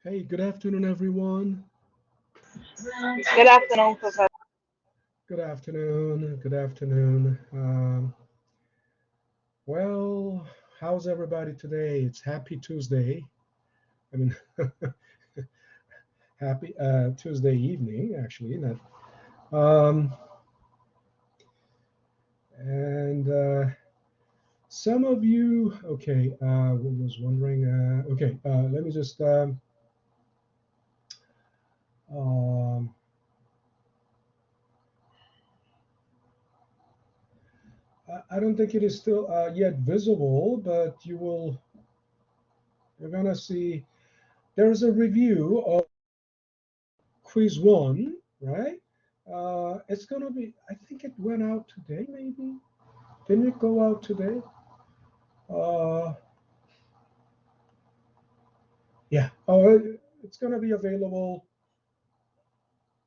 Hey, good afternoon, everyone. Good afternoon, Professor. Good afternoon. Good afternoon. Well, how's everybody today? It's Happy Tuesday. I mean, happy Tuesday evening, actually. Not, um, and some of you, okay, was wondering. Okay, let me just. Um, I don't think it is still yet visible, but you will. You're gonna see. There's a review of quiz one, right? It's gonna be. I think it went out today, maybe. Didn't it go out today? Uh, yeah. Oh, it's gonna be available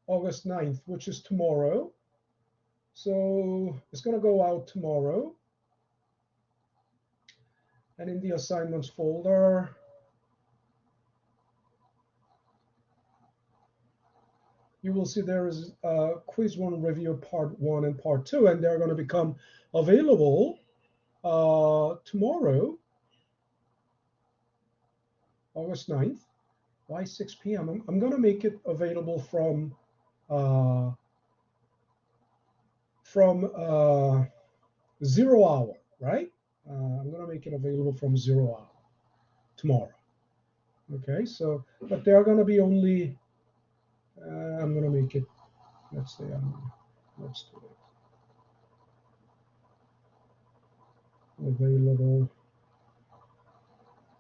August 9th, which is tomorrow. So it's gonna go out tomorrow. And in the assignments folder, you will see there is quiz one review part one and part two, and they're going to become available tomorrow, August 9th. Why 6 p.m.? I'm going to make it available uh, from 0 hour, right? I'm going to make it available from 0 hour tomorrow. Okay, so but they are going to be only. I'm going to make it. Let's say let's do it available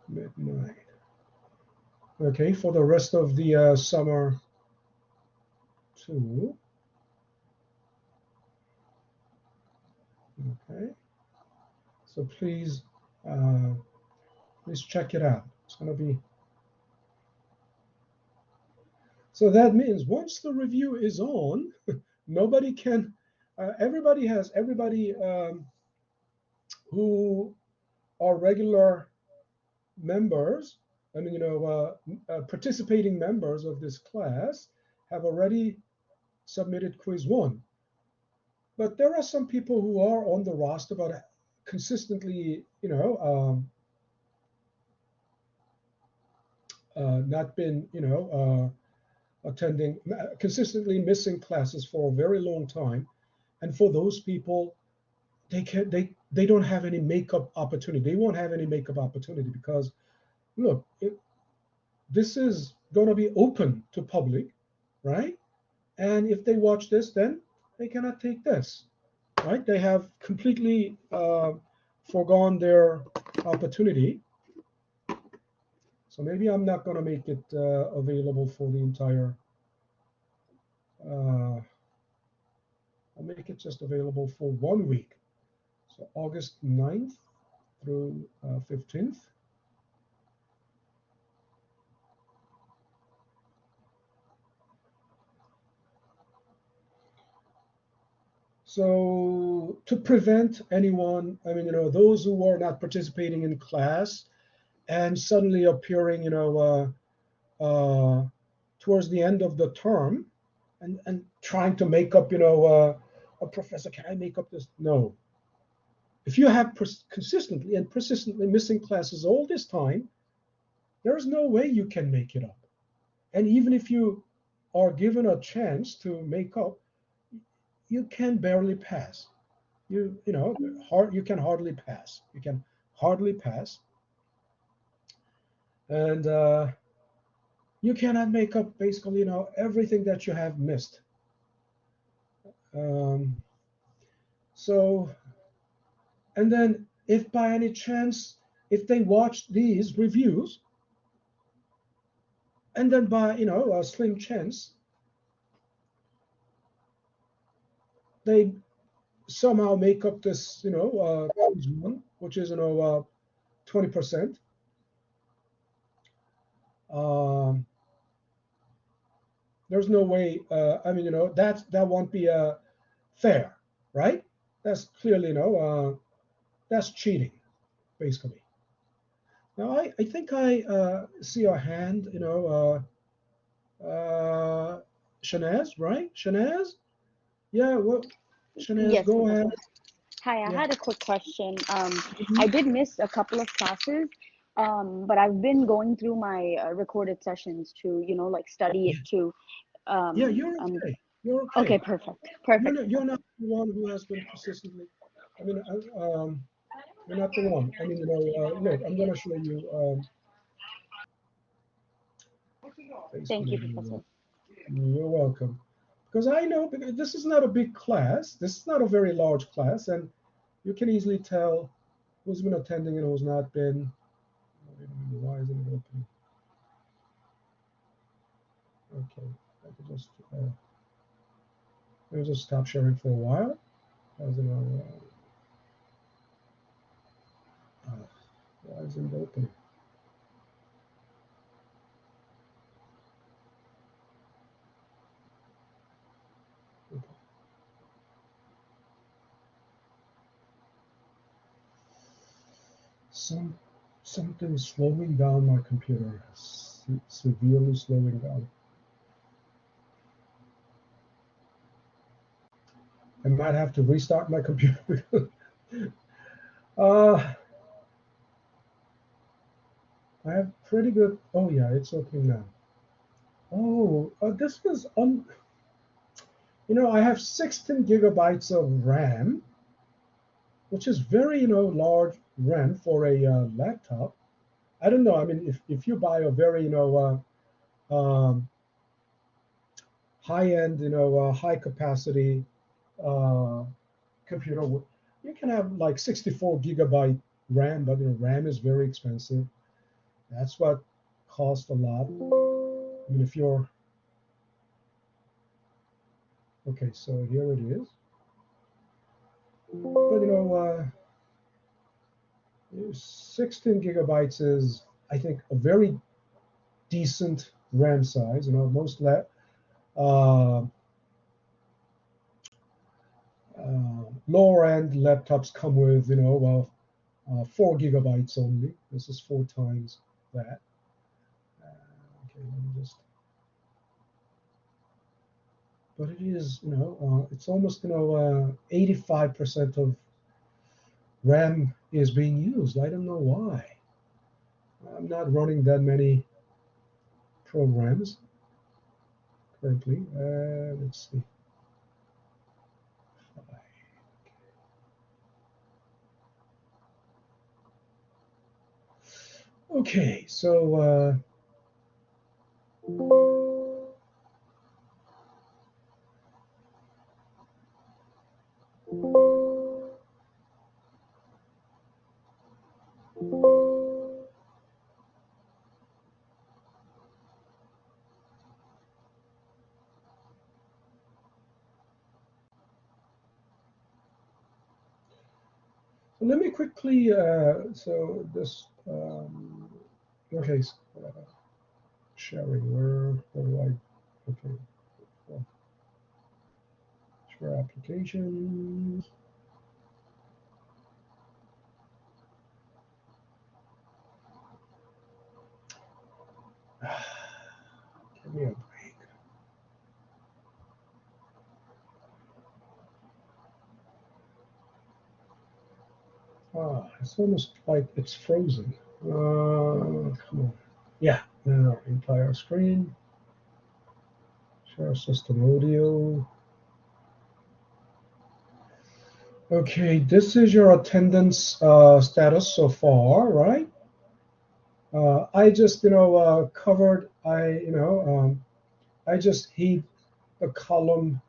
midnight. Okay, for the rest of the summer too. Okay, so uh, please check it out. It's going to be. So that means once the review is on, nobody can. Everybody who are regular members. I mean, participating members of this class have already submitted quiz one. But there are some people who are on the roster, but consistently, not been, attending, consistently missing classes for a very long time. And for those people, they don't have any makeup opportunity. They won't have any makeup opportunity because look, this is going to be open to public, right? And if they watch this, then they cannot take this, right? They have completely foregone their opportunity. So maybe I'm not going to make it available for the entire. Uh, I'll make it just available for 1 week. So August 9th through 15th. So to prevent anyone, I mean, those who are not participating in class and suddenly appearing, towards the end of the term and trying to make up, a professor, can I make up this? No. If you have consistently and persistently missing classes all this time, there's no way you can make it up. And even if you are given a chance to make up, you can barely pass. You can hardly pass. You can hardly pass, and you cannot make up basically everything that you have missed. Um, so, and then if by any chance if they watch these reviews, and then by a slim chance they somehow make up this one, which is 20%. Um, there's no way. I mean, that won't be fair, right? That's clearly that's cheating, basically. Now I think I see a hand. Shanaz, right? Shanaz? Yeah. Well, Shanaz, Yes, go ahead. Professor. Hi, I Yeah. had a quick question. I Mhm. did miss a couple of classes, but I've been going through my recorded sessions to, like study it Yeah. too. Yeah. Um, You're um, okay. You're okay, okay. perfect, perfect, You're Professor. not the one who has been persistently. I mean, you're not the one. I mean, look, I'm gonna show you. Paste Thank you, menu. Professor. You're welcome. Because I know because this is not a big class. This is not a very large class, and you can easily tell who's been attending and who's not been. Wait a minute, why isn't it opening? Okay, I could just let me just stop sharing for a while. As in, why isn't it opening? Okay. Some something slowing down my computer, severely slowing down. I might have to restart my computer. uh, I have pretty good. Oh yeah, it's opening now. Oh, this was on. I have 16 gigabytes of RAM, which is very large RAM for a laptop. I don't know. I mean, if you buy a very high end high capacity uh, computer, you can have like 64 gigabyte RAM, but RAM is very expensive. That's what costs a lot. I mean, if you're okay, so here it is. But 16 gigabytes is, I think, a very decent RAM size. Most uh, lower end laptops come with 4 gigabytes only. This is four times that. Okay, let me just. But it is, it's almost 85% of RAM is being used. I don't know why. I'm not running that many programs currently. Let's see. Okay, so let me quickly. So this. Okay, so, sharing. Where do I? Okay, well, share applications. Give me a break. It's almost like it's frozen. Come on. Yeah, now entire screen. Share system audio. Okay, this is your attendance status so far, right? I just, covered. I just hid a column,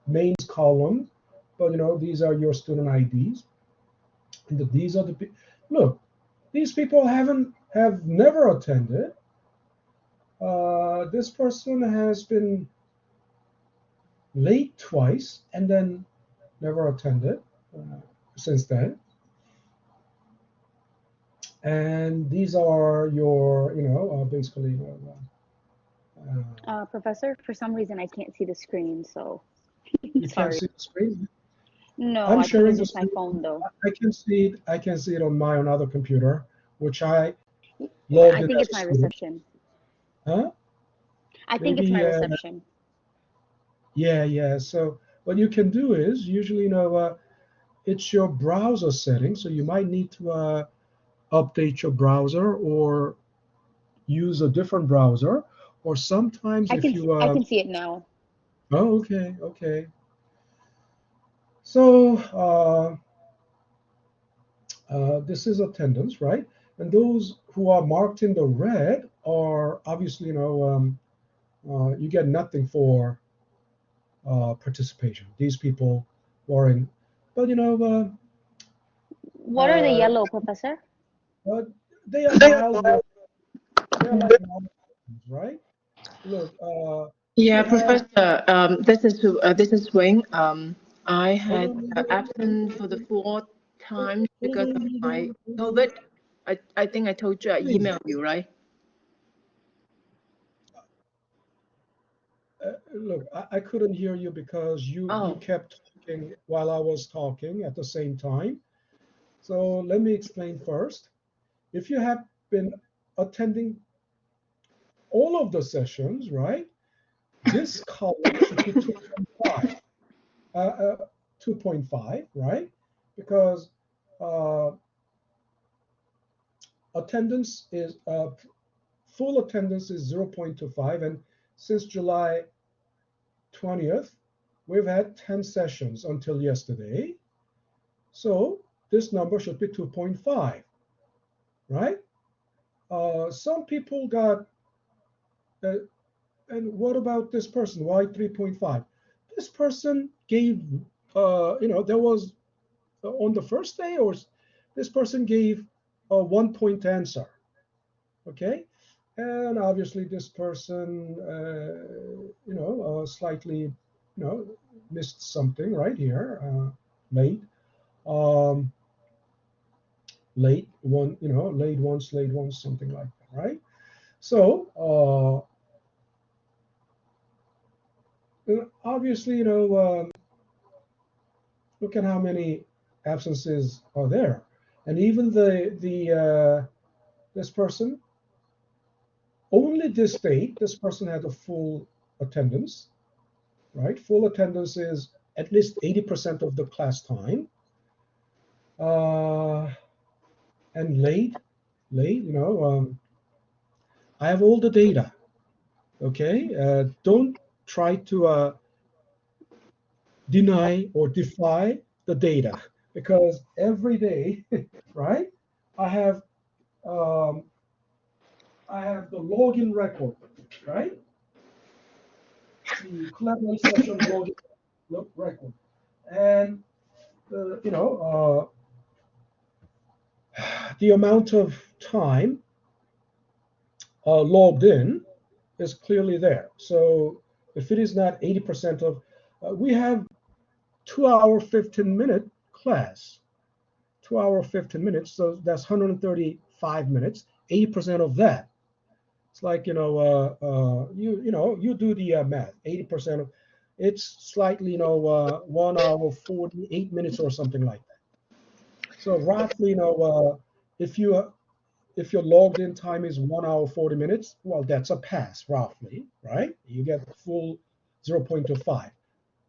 mains column, but these are your student IDs, and these are the look. These people have never attended. This person has been late twice and then never attended uh, since then. And these are your, basically, Professor, for some reason I can't see the screen, so you can't sorry. see the screen. No, I'm I can sharing use the just my screen. phone though. I can see it. I can see it on my another computer, which I Yeah, logged I in think as it's a my student. reception. Huh? I think it's my Maybe, reception. yeah. So what you can do is usually, it's your browser setting. So you might need to update your browser or use a different browser. Or sometimes if you, I can see it now. oh, okay. So this is attendance, right? And those who are marked in the red are obviously, you get nothing for participation. These people were in, but What are the yellow, Professor? uh, they are mild. They're like mild, right? Look, Yeah, you have. Professor, this is Wing. I Hold had on, absent for the fourth time hold because of on, hold my on, hold on. COVID. I think I told you, I Please, emailed you, right? look, I couldn't hear you because you Oh, kept talking while I was talking at the same time. So let me explain first. If you have been attending all of the sessions, right, this column should be 2.5, 2.5, right? Because uh, attendance is full attendance is 0.25, and since July 20th, we've had 10 sessions until yesterday. So this number should be 2.5, right? Some people got, uh, and what about this person? Why 3.5? This person gave, there was on the first day, or this person gave a 1 point answer, okay? And obviously this person, slightly, missed something right here, late. Um, late once, something like that, right? So obviously, look at how many absences are there, and even the this person only this date, this person had a full attendance, right? Full attendance is at least 80% of the class time, uh, and late, I have all the data. Okay, don't try to deny or defy the data, because every day, right? I have um, I have the login record, right? The collaboration session login record, and the amount of time logged in is clearly there. So if it is not 80% of, we have 2 hour 15-minute class, 2 hour 15 minutes, so that's 135 minutes. 80% of that, it's like, you do the math. 80% of it's slightly, 1 hour 48 minutes or something like that. So roughly, if your logged in time is 1 hour 40 minutes, well, that's a pass roughly, right? You get full 0.25.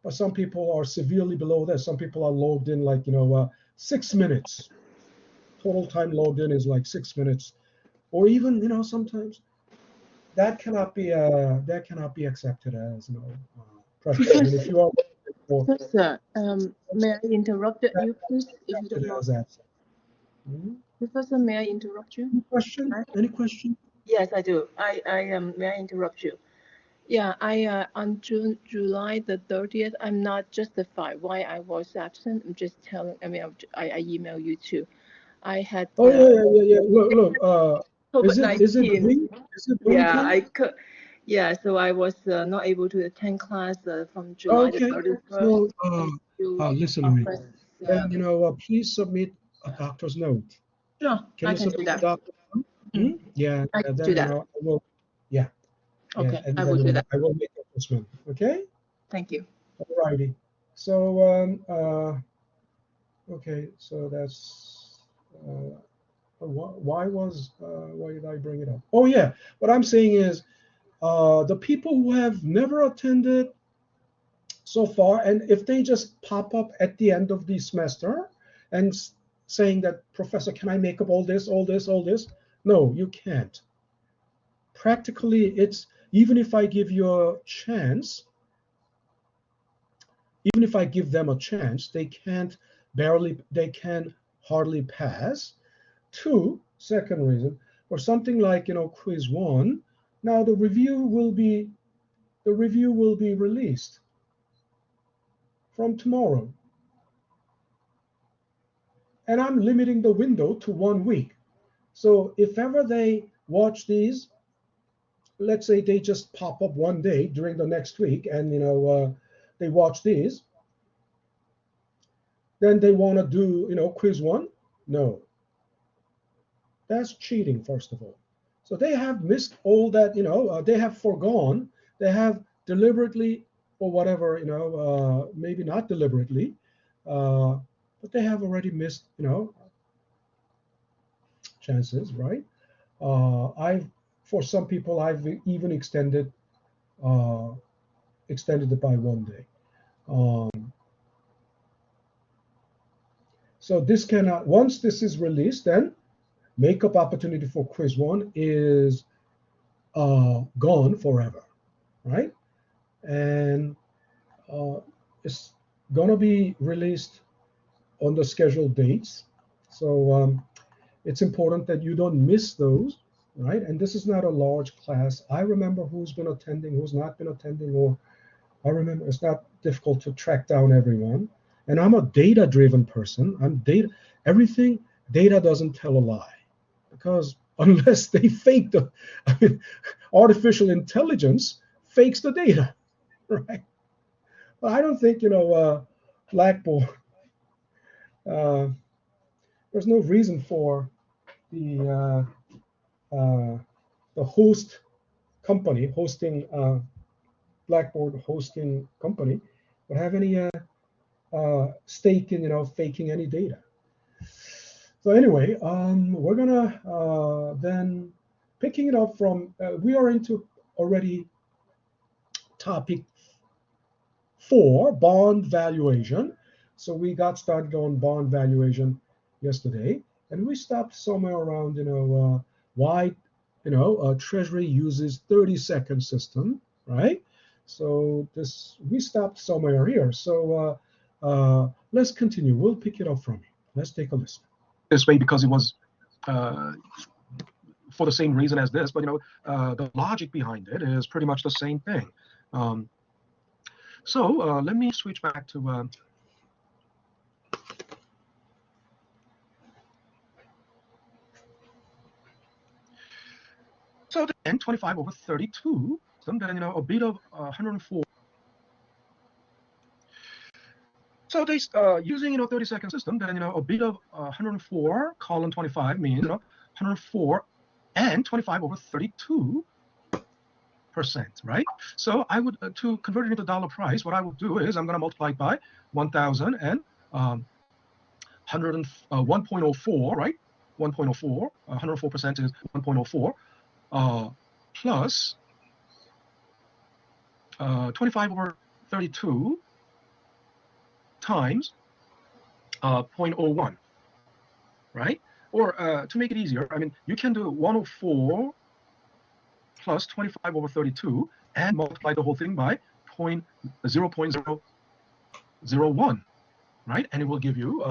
But some people are severely below that. Some people are logged in like, 6 minutes. Total time logged in is like 6 minutes, or even, sometimes that cannot be accepted as, practice. I mean, if Professor, you are for Professor, may I interrupt that you, please, if you don't accepted mind? as absent. Mhm. Professor, may I interrupt you? Any question? Right? Any question? Yes, I do. May I interrupt you? Yeah, on July the 30th, I'm not justified why I was absent. I'm just telling, I email you too. I had Oh, yeah. Look. Is it COVID-19. green? Is it Yeah, blinking? I could. Yeah, so I was not able to attend class from July the Okay. 31st So, until listen to me. August. Then, please submit a doctor's note. Sure, Can I you can do submit a that. doctor's note? Mm, Yeah. I can do Then, that. I will. Yeah. Yeah. Okay, And I then, will do that. I will make adjustment. Okay. Thank you. Alrighty. So, okay. So that's. why did I bring it up? Oh yeah, what I'm saying is the people who have never attended so far, and if they just pop up at the end of the semester and saying that, Professor, can I make up all this, all this, all this? No, you can't. Practically, it's even if I give you a chance, even if I give them a chance, they can hardly pass. Two, second reason, or something like quiz one. Now the review will be released from tomorrow, and I'm limiting the window to 1 week. So if ever they watch these, let's say they just pop up one day during the next week, and they watch these, then they want to do quiz one. No, that's cheating, first of all. So they have missed all that, they have forgone, they have deliberately, or whatever, maybe not deliberately, but they have already missed, chances, right? For some people, I've even extended it by 1 day. So this cannot, once this is released, then makeup opportunity for quiz one is gone forever, right? And it's gonna be released on the scheduled dates. So it's important that you don't miss those, right? And this is not a large class. I remember who's been attending, who's not been attending, or I remember it's not difficult to track down everyone. And I'm a data-driven person. Everything data doesn't tell a lie, because unless they fake artificial intelligence fakes the data, right? But I don't think Blackboard. Uh, there's no reason for the host company hosting Blackboard hosting company would have any stake in faking any data. So anyway, we're gonna then picking it up from we are into already topic 4, bond valuation. So we got started on bond valuation yesterday, and we stopped somewhere around why Treasury uses 30-second system, right? So we stopped somewhere here. So let's continue. We'll pick it up from here. Let's take a listen. This way, because it was for the same reason as this, but the logic behind it is pretty much the same thing. So let me switch back to so then 25 over 32, then a bit of 104. So they using 30-second system, then a bit of 104 colon 25 means 104 and 25 over 32%, right? So I would to convert it into dollar price, what I will do is I'm going to multiply it by 1,000 and 1.04, right? 1.04, 104% is 1.04 plus 25 over 32 times 0.01, right? Or to make it easier, I mean, you can do 104 plus 25 over 32 and multiply the whole thing by 0.001, right? And it will give you,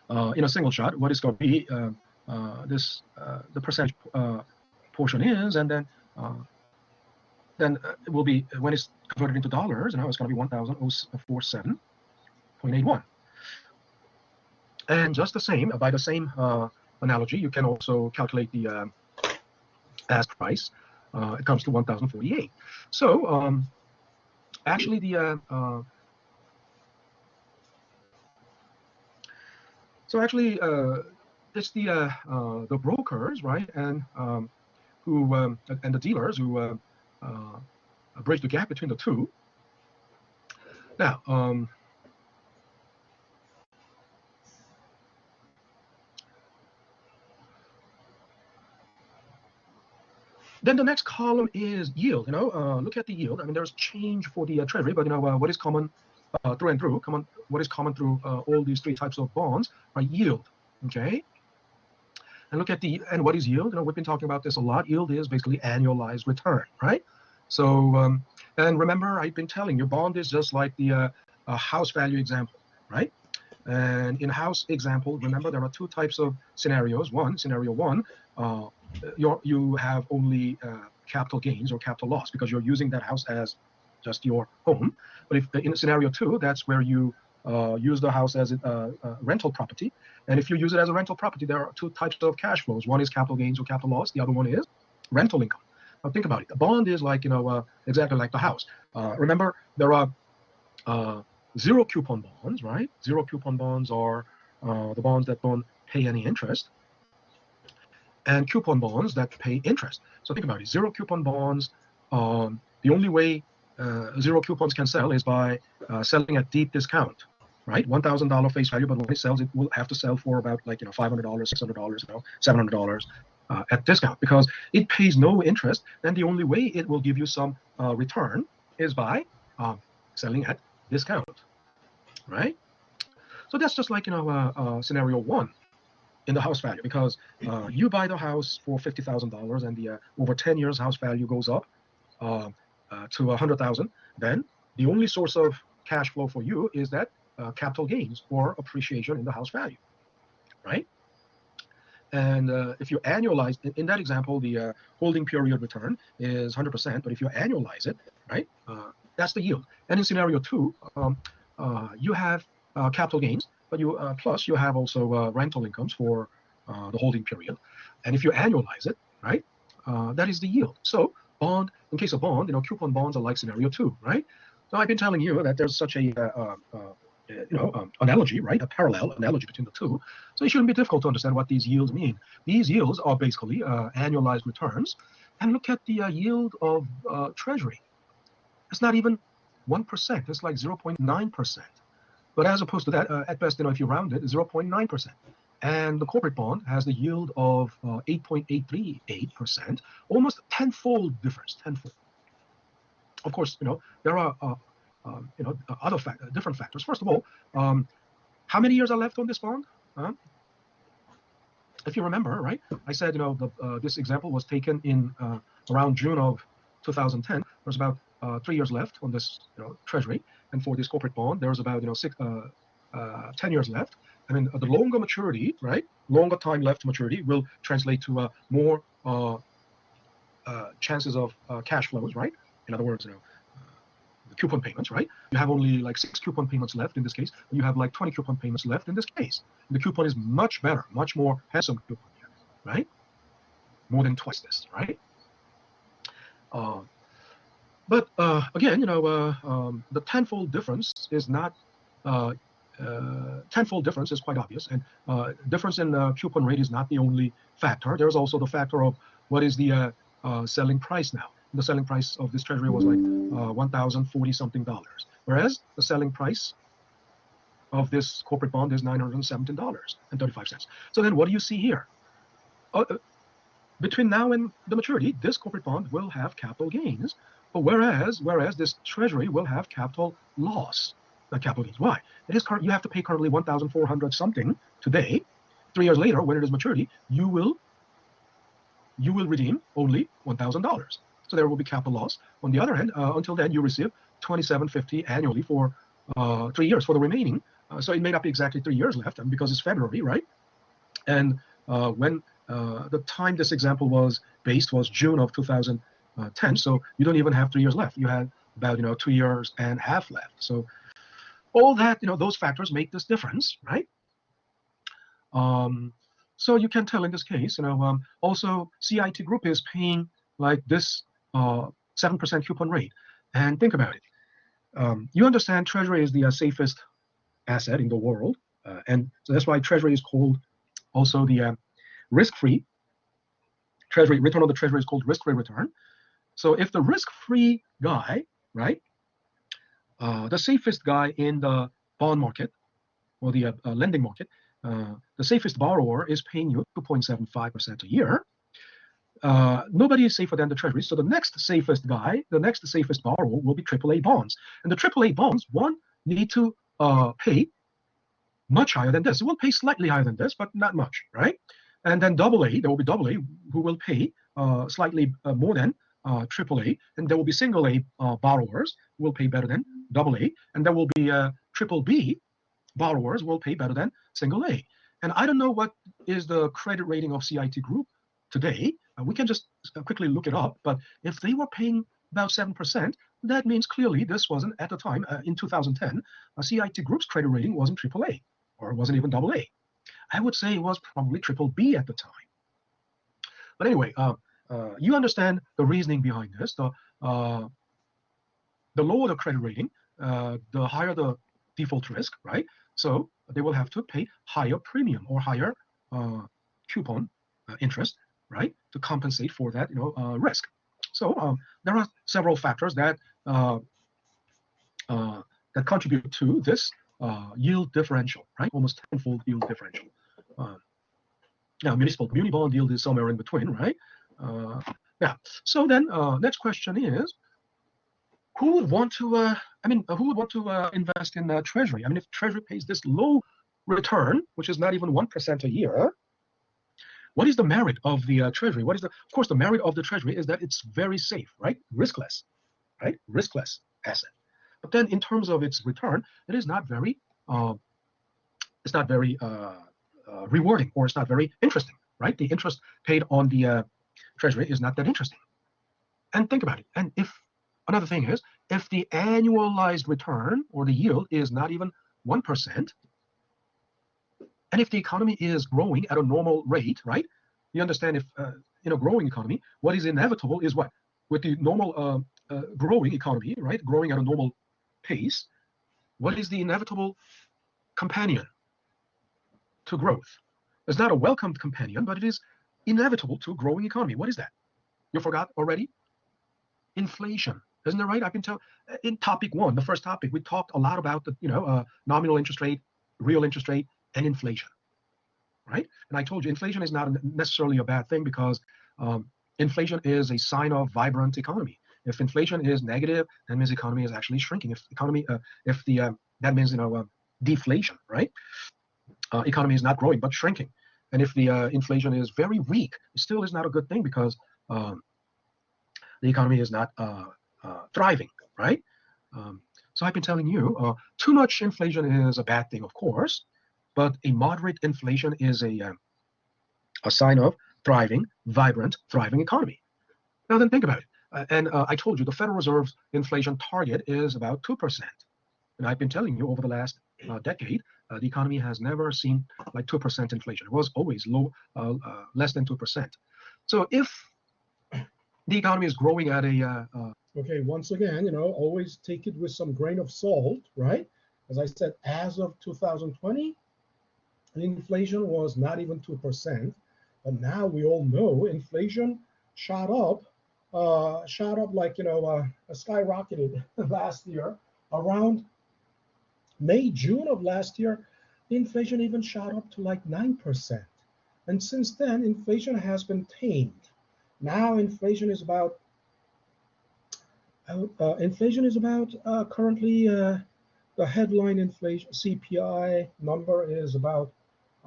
in a single shot, what is going to be the percentage portion is, and then it will be, when it's converted into dollars, now it's going to be 1,047.81. And just the same, by the same analogy, you can also calculate the ask price. It comes to 1,048. So actually the it's the brokers, right, and who and the dealers who bridge the gap between the two. Now, Then the next column is yield. Look at the yield. I mean, there's change for the Treasury, but what is common what is common through all these three types of bonds are yield. Okay. And look at and what is yield? We've been talking about this a lot. Yield is basically annualized return, right? So, and remember, I've been telling you, bond is just like the house value example, right? And in house example, remember there are two types of scenarios. Scenario one, you have only capital gains or capital loss because you're using that house as just your home. But if in scenario two, that's where you use the house as a rental property. And if you use it as a rental property, there are two types of cash flows. One is capital gains or capital loss. The other one is rental income. Now think about it. The bond is like, exactly like the house. Remember, there are zero coupon bonds, right? Zero coupon bonds are the bonds that don't pay any interest, and coupon bonds that pay interest. So think about it. Zero coupon bonds, the only way zero coupons can sell is by selling at deep discount, right? $1,000 face value, but when it sells, it will have to sell for about like $500, $600, $700 at discount because it pays no interest. Then the only way it will give you some return is by selling at discount, right? So that's just like scenario one in the house value, because you buy the house for $50,000 and the over 10 years house value goes up to 100,000. Then the only source of cash flow for you is that capital gains or appreciation in the house value, right? And if you annualize, in that example, the holding period return is 100%, but if you annualize it, right, that's the yield. And in scenario two, you have capital gains, but you plus you have also rental incomes for the holding period. And if you annualize it, right, that is the yield. So bond, in case of bond, coupon bonds are like scenario two, right? So I've been telling you that there's such a analogy, right? A parallel analogy between the two. So it shouldn't be difficult to understand what these yields mean. These yields are basically annualized returns. And look at the yield of Treasury. It's not even 1%. It's like 0.9%. But as opposed to that, at best, if you round it, 0.9%. And the corporate bond has the yield of 8.838%, almost tenfold difference, tenfold. Of course, there are other different factors. First of all, how many years are left on this bond? If you remember, right, I said, this example was taken in around June of 2010. There's about 3 years left on this, Treasury, and for this corporate bond, there's about 10 years left. I mean, the longer maturity, right, longer time left to maturity will translate to more chances of cash flows, right? In other words, the coupon payments, right? You have only like 6 coupon payments left in this case. You have like 20 coupon payments left in this case. The coupon is much better, much more handsome coupon here, right? More than twice this, right? But again, the tenfold difference is not. Tenfold difference is quite obvious, and difference in coupon rate is not the only factor. There's also the factor of what is the selling price now. The selling price of this Treasury was like $1,040 something, whereas the selling price of this corporate bond is $917.35. So then, what do you see here? Between now and the maturity, this corporate bond will have capital gains, but whereas this Treasury will have capital loss. Not capital gains. Why? It is you have to pay currently 1,400 something today. 3 years later, when it is maturity, you will redeem only $1,000. So there will be capital loss. On the other hand, until then, you receive $2,750 annually for 3 years for the remaining. So it may not be exactly 3 years left, because it's February, right? And when the time this example was based was June of 2010. So you don't even have 3 years left. You had about 2 years and a half left. So all that, those factors make this difference, right? So you can tell in this case, also CIT Group is paying like this 7% coupon rate. And think about it. You understand Treasury is the safest asset in the world. And so that's why Treasury is called also the risk-free. Treasury return on the Treasury is called risk-free return. So if the risk-free guy, right, the safest guy in the bond market or the lending market, the safest borrower is paying you 2.75% a year. nobody is safer than the Treasury. So the next safest guy, the next safest borrower will be AAA bonds. And the AAA bonds, one, need to pay much higher than this. It will pay slightly higher than this, but not much, right? And then AA, there will be AA who will pay slightly more than AAA, and there will be single A borrowers who will pay better than AA, and there will be triple B borrowers who will pay better than single A. And I don't know what is the credit rating of CIT Group today. We can just quickly look it up, but if they were paying about 7%, that means clearly this wasn't, at the time, in 2010, CIT Group's credit rating wasn't AAA, or it wasn't even AA. I would say it was probably triple B at the time. But anyway, you understand the reasoning behind this. The lower the credit rating, the higher the default risk, right? So they will have to pay higher premium or higher coupon interest, right, to compensate for that, risk. So there are several factors that that contribute to this yield differential, right? Almost tenfold yield differential. Now, muni bond yield is somewhere in between, right? Yeah. So then, next question is, who would want to? Who would want to invest in Treasury? I mean, if Treasury pays this low return, which is not even 1% a year, what is the merit of the Treasury? What is the? Of course, the merit of the Treasury is that it's very safe, right? Riskless, right? Riskless asset. But then, in terms of its return, it is not very. It's not very rewarding, or it's not very interesting, right? The interest paid on the Treasury is not that interesting. And think about it. And if another thing is, if the annualized return or the yield is not even 1%, and if the economy is growing at a normal rate, right? You understand, if in a growing economy, what is inevitable is what? With the normal growing economy, right? Growing at a normal pace, what is the inevitable companion to growth? It's not a welcomed companion, but it is inevitable to a growing economy. What is that? You forgot already? Inflation. Isn't that right? I've been telling, in topic one, the first topic, we talked a lot about the nominal interest rate, real interest rate, and inflation, right? And I told you inflation is not necessarily a bad thing, because inflation is a sign of vibrant economy. If inflation is negative, that means the economy is actually shrinking. If economy, that means deflation, right? Economy is not growing but shrinking. And if the inflation is very weak, it still is not a good thing, because the economy is not thriving, right? So I've been telling you, too much inflation is a bad thing, of course, but a moderate inflation is a sign of vibrant, thriving economy. Now then, think about it. And I told you the Federal Reserve's inflation target is about 2%. And I've been telling you over the last decade, the economy has never seen like 2% inflation. It was always low, less than 2%. So if the economy is growing at a okay, once again, always take it with some grain of salt, right? As I said, as of 2020, inflation was not even 2%, but now we all know inflation shot up like skyrocketed last year. Around May, June of last year, the inflation even shot up to like 9%, and since then, inflation has been tamed. Now, inflation is about currently the headline inflation CPI number is about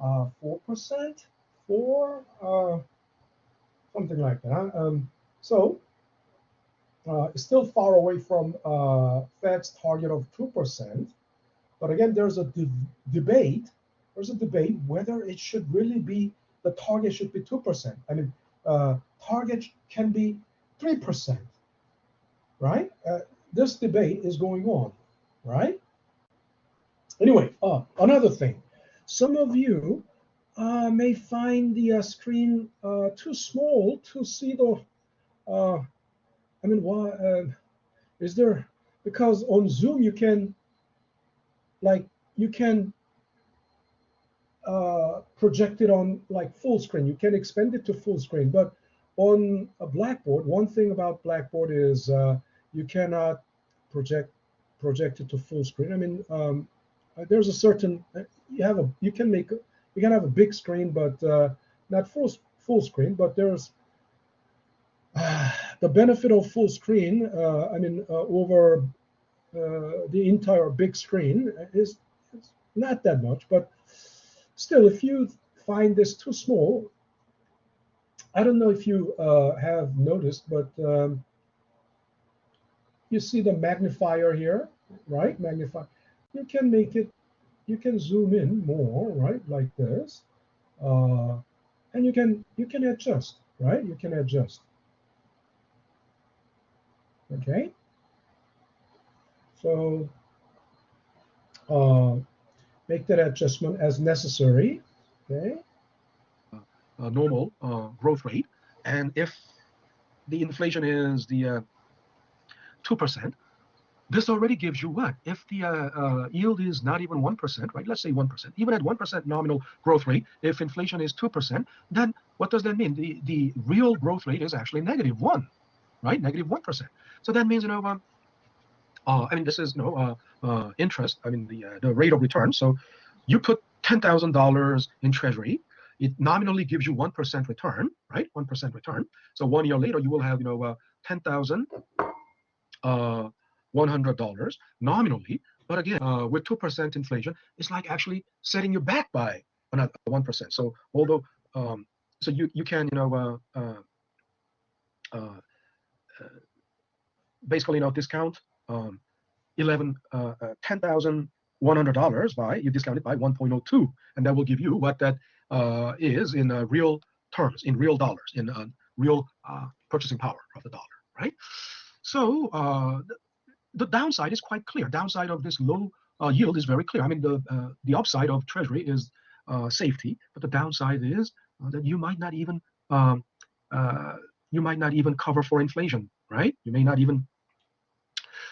4%, something like that. So it's still far away from Fed's target of 2%. But again, there's a debate. There's a debate whether it should really be, the target should be 2%. I mean, target can be 3%, right? This debate is going on, right? Anyway, another thing. Some of you may find the screen too small to see the, why, is there, because on Zoom you can project it on like full screen. You can expand it to full screen, but on a Blackboard, one thing about Blackboard is you cannot project it to full screen. I mean, there's a certain you can have a big screen, but not full screen. But there's The benefit of full screen, over the entire big screen is not that much, but still, if you find this too small, I don't know if you have noticed, but you see the magnifier here, right? Magnify. You can make it, you can zoom in more, right? Like this. And you can adjust, right? You can adjust. Okay. So make that adjustment as necessary. Okay. Normal growth rate, and if the inflation is the 2%, this already gives you what? If the yield is not even 1%, right? Let's say 1%. Even at 1% nominal growth rate, if inflation is 2%, then what does that mean? The real growth rate is actually -1, right? -1%. So that means, this is interest. The rate of return. So you put $10,000 in Treasury. It nominally gives you 1% return, right? 1% return. So 1 year later, you will have $10,100 nominally. But again, with 2% inflation, it's like actually setting you back by another 1%. So although so you can basically discount $10,100 by, you discount it by 1.02, and that will give you what that is in real terms, in real dollars, in real purchasing power of the dollar, right? So the downside is quite clear. Downside of this low yield is very clear. I mean, the upside of Treasury is safety, but the downside is that you might not even cover for inflation, right? You may not even.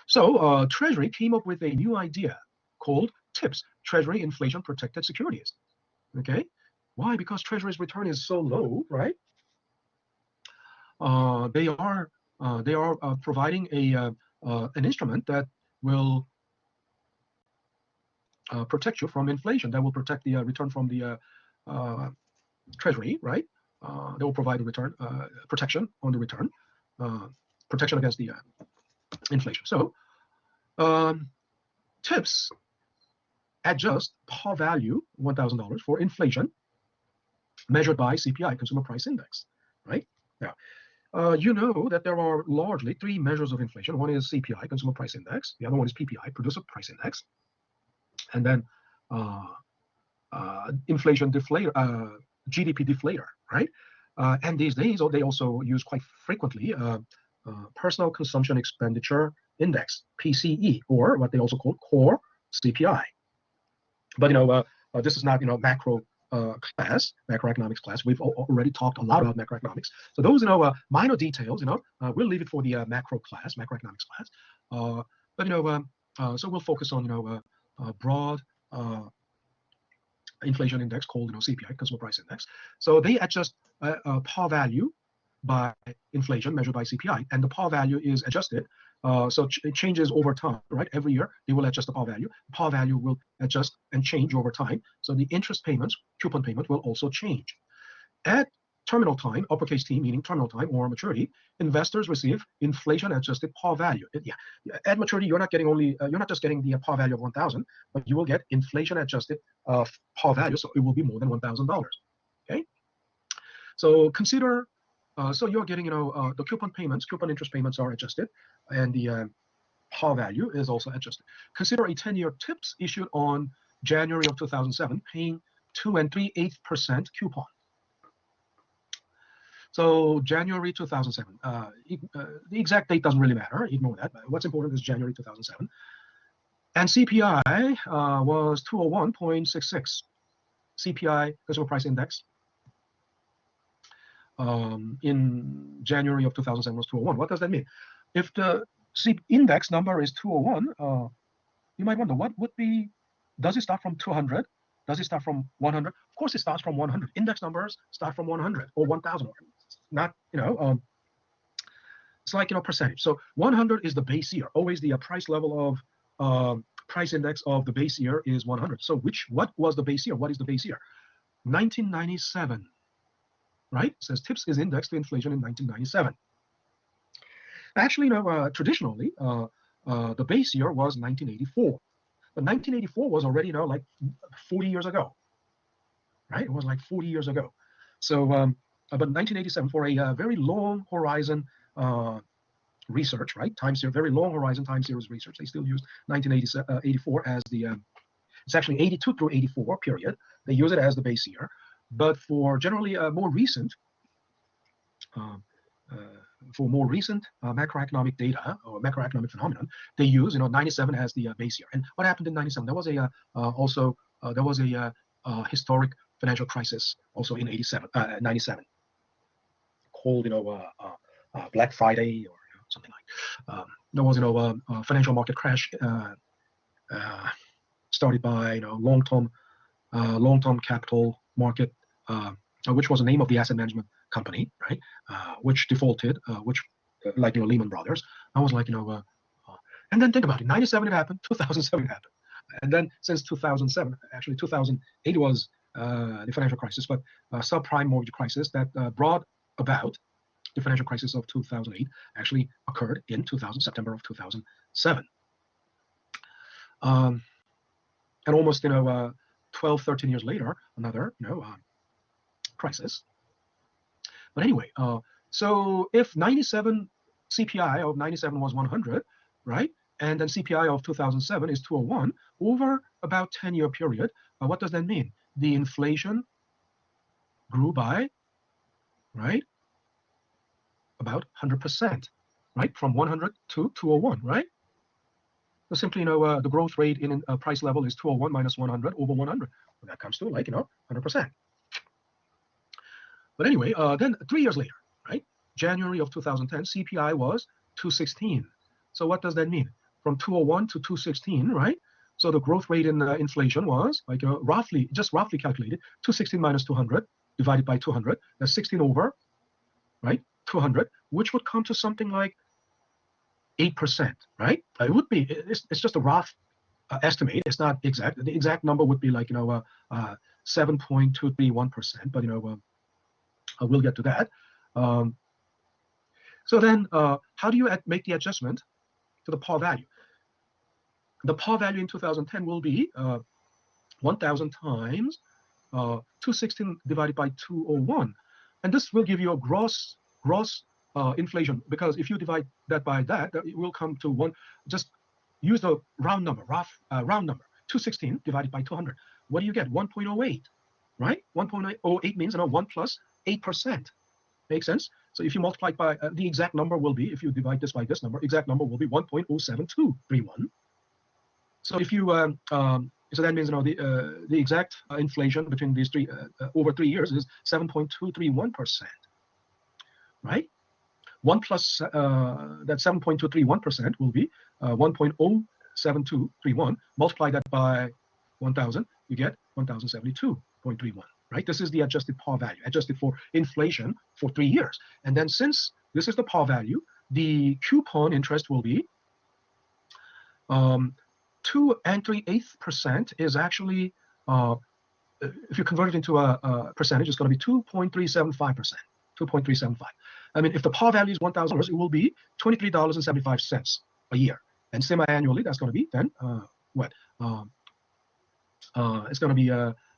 So Treasury came up with a new idea called TIPS, Treasury Inflation Protected Securities. Okay, why? Because Treasury's return is so low, right? They are providing an instrument that will protect you from inflation. That will protect the return from the Treasury, right? They will provide a return protection on the return, protection against the inflation. So TIPS adjust par value $1,000 for inflation measured by CPI, Consumer Price Index, right? Now, you know that there are largely three measures of inflation. One is CPI, Consumer Price Index. The other one is PPI, Producer Price Index. And then inflation deflator, GDP deflator, right? And these days, they also use quite frequently Personal Consumption Expenditure Index, PCE, or what they also call core CPI. But this is not macro class, macroeconomics class. We've already talked a lot about macroeconomics. So those minor details, we'll leave it for the macro class, macroeconomics class. But so we'll focus on broad inflation index called CPI, Consumer Price Index. So they adjust par value by inflation measured by CPI, and the par value is adjusted. So it changes over time, right? Every year they will adjust the par value. Par value will adjust and change over time. So the interest payments, coupon payment, will also change. At terminal time, uppercase T meaning terminal time or maturity, investors receive inflation-adjusted par value. At maturity, you're not just getting the par value of 1,000, but you will get inflation-adjusted par value. So it will be more than $1,000. Okay. So consider. So you're getting, the coupon interest payments are adjusted, and the par value is also adjusted. Consider a 10-year TIPS issued on January of 2007, paying 2 3/8% coupon. So January 2007. The exact date doesn't really matter. Ignore that. But what's important is January 2007. And CPI was 201.66. CPI, Consumer Price Index, in January of 2007 was 201. What does that mean? If the index number is 201, you might wonder, what would be, does it start from 200? Does it start from 100? Of course it starts from 100. Index numbers start from 100 or 1,000. Not, it's like, percentage. So 100 is the base year. Always the price level of price index of the base year is 100. So what was the base year? What is the base year? 1997. Right? It says TIPS is indexed to inflation in 1997. Actually, traditionally, the base year was 1984. But 1984 was already, like 40 years ago, right? It was like 40 years ago. So, but 1987, for a very long horizon research, right? Time series, very long horizon time series research. They still use 1984 as the, it's actually 82 through 84 period. They use it as the base year. But for generally more recent, macroeconomic data or macroeconomic phenomenon, they use 97 as the base year. And what happened in 97? There was a there was a historic financial crisis also in 97, called Black Friday or something like. There was a financial market crash started by long-term capital market, which was the name of the asset management company, right? Which defaulted, which like Lehman Brothers. I was like, and then think about it. 97 it happened, 2007 it happened, and then since 2007, actually 2008 was the financial crisis, but subprime mortgage crisis that brought about the financial crisis of 2008 actually occurred in September of 2007. And almost 12, 13 years later, another crisis. But anyway, so if 97 CPI of 97 was 100, right, and then CPI of 2007 is 201 over about 10-year period, what does that mean? The inflation grew by, right, about 100%, right, from 100 to 201, right? So simply, the growth rate in a price level is 201 minus 100 over 100. Well, that comes to like 100%. But anyway, then 3 years later, right, January of 2010, CPI was 216. So what does that mean? From 201 to 216, right? So the growth rate in inflation was like roughly calculated, 216 minus 200 divided by 200. That's 16 over, right, 200, which would come to something like 8%, right? It would be. It's just a rough estimate. It's not exact. The exact number would be like 7.231%. But we'll get to that. So then, how do you make the adjustment to the par value? The par value in 2010 will be 1,000 times 216 divided by 201, and this will give you a gross inflation, because if you divide that by that, it will come to one. Just use the round number, round number, 216 divided by 200. What do you get? 1.08, right? 1.08 means 1 plus 8%. Makes sense? So if you multiply by the exact number will be, if you divide this by this number, exact number will be 1.07231. So if you so that means the exact inflation between these three over 3 years is 7.231%, right? 1 plus that 7.231% will be 1.07231. Multiply that by 1,000, you get 1,072.31. Right? This is the adjusted par value, adjusted for inflation for 3 years. And then since this is the par value, the coupon interest will be 2 3/8% is actually, if you convert it into a percentage, it's going to be 2.375%. 2.375. I mean, if the par value is $1,000, it will be $23.75 a year. And semi-annually, that's going to be then what? It's going to be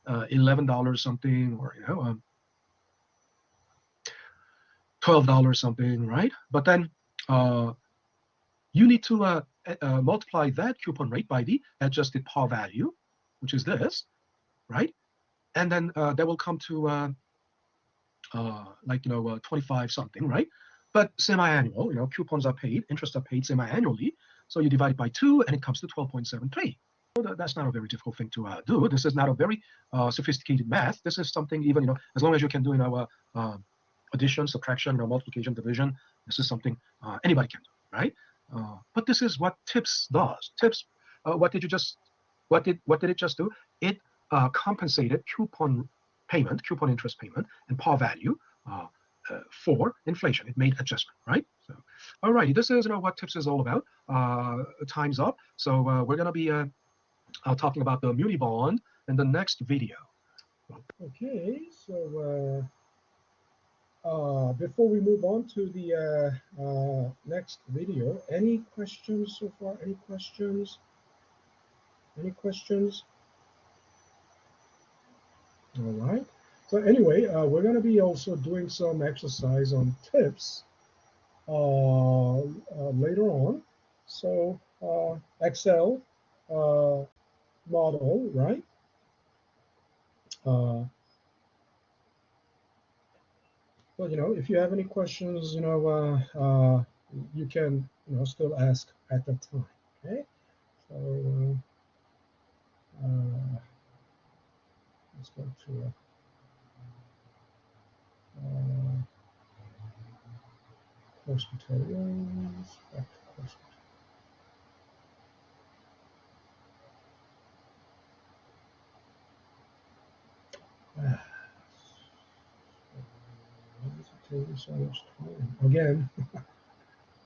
$11 something, or $12 something, right? But then you need to multiply that coupon rate by the adjusted par value, which is this, right? And then that will come to like 25 something, right? But semi-annual, coupons are paid, interest are paid semi-annually, so you divide it by 2 and it comes to 12.73. So that's not a very difficult thing to do. This is not a very sophisticated math. This is something, even as long as you can do addition, subtraction, multiplication, division, this is something anybody can do, right? But this is what TIPS does. TIPS, what did it just do? It compensated coupon interest payment, and par value for inflation. It made adjustment, right? So, all righty, this is what TIPS is all about. Time's up, so we're gonna be talking about the muni bond in the next video. Okay, so Before we move on to the next video, any questions so far? Any questions? Any questions? All right. So anyway, we're going to be also doing some exercise on tips later on. So Excel model, right? Well, if you have any questions, you can, still ask at that time. Okay. So let's go to course materials. Back to course materials. Why is it taking so much time? Again,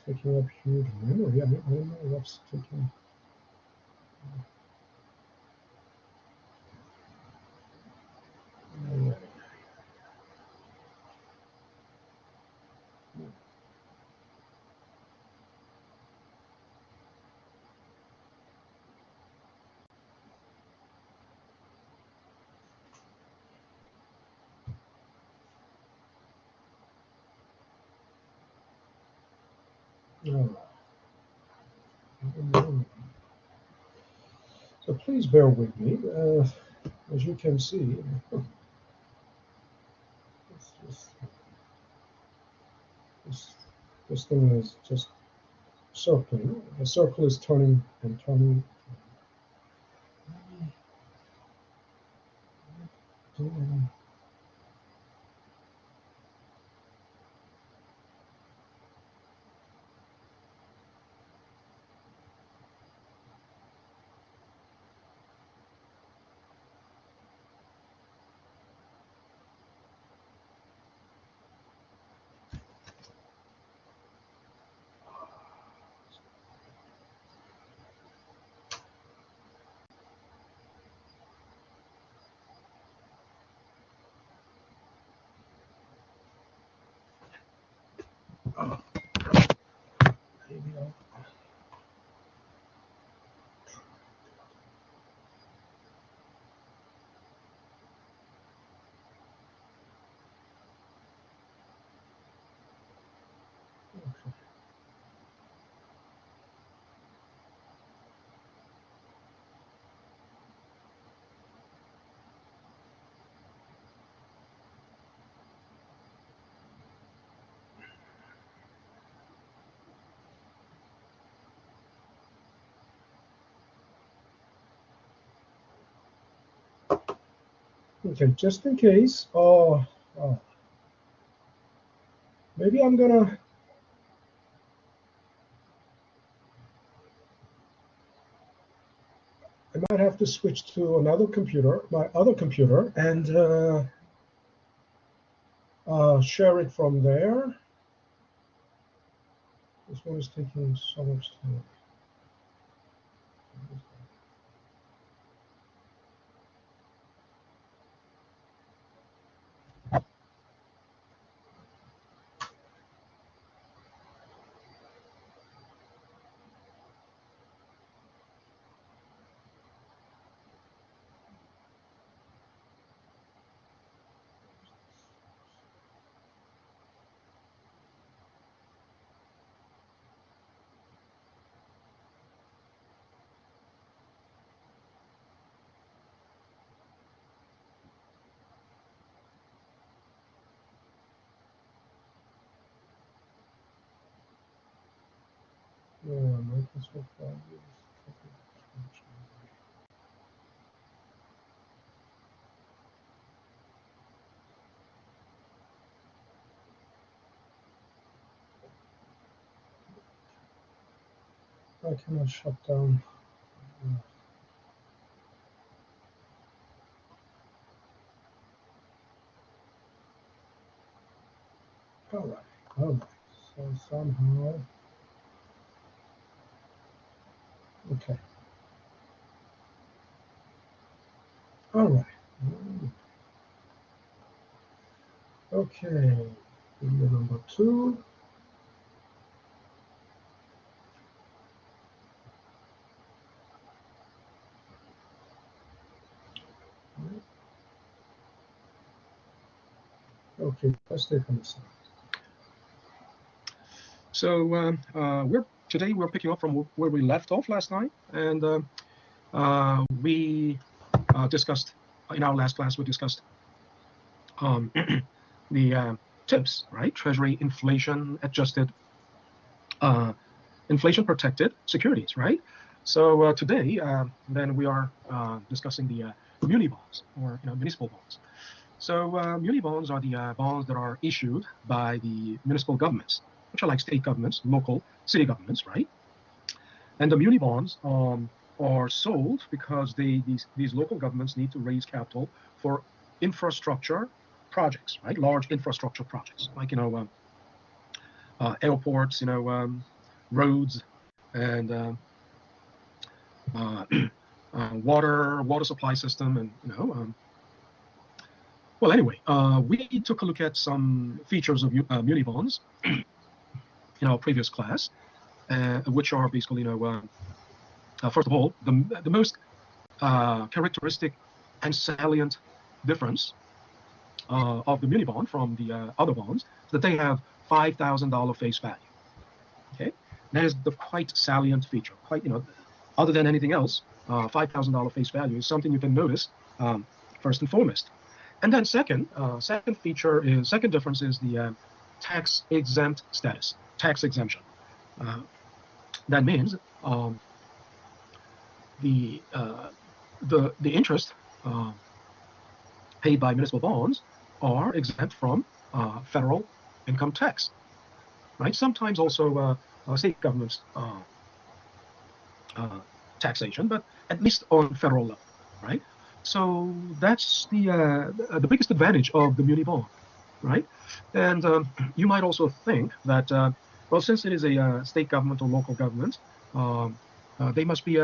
taking up huge memory. I don't know what's taking. So please bear with me. As you can see, this thing is just circling. The circle is turning and turning. Maybe I'll. Okay, just in case. Maybe I'm gonna. I might have to switch to another computer, my other computer, and share it from there. This one is taking so much time. Yeah, Microsoft Office. I cannot shut down. All right, all right. So somehow, okay. All right. Okay. number 2. Okay, let's take a listen. So today we're picking up from where we left off last night, and we discussed in our last class. We discussed the TIPS, right? Treasury inflation adjusted, inflation protected securities, right? So today, then we are discussing the muni bonds, or municipal bonds. So muni bonds are the bonds that are issued by the municipal governments, which are like state governments, local city governments, right? And the muni bonds are sold because these local governments need to raise capital for infrastructure projects, right? Large infrastructure projects, like airports, roads, and water supply system, and well, anyway, we took a look at some features of muni bonds in our previous class, which are basically, first of all, the most characteristic and salient difference of the muni bond from the other bonds is that they have $5,000 face value. Okay, that is the quite salient feature. Quite, other than anything else, $5,000 face value is something you can notice first and foremost. And then second difference is the tax exempt status, tax exemption. That means the interest paid by municipal bonds are exempt from federal income tax, right? Sometimes also state governments taxation, but at least on federal level, right? So that's the biggest advantage of the muni bond, right? And you might also think that well, since it is a state government or local government, they must be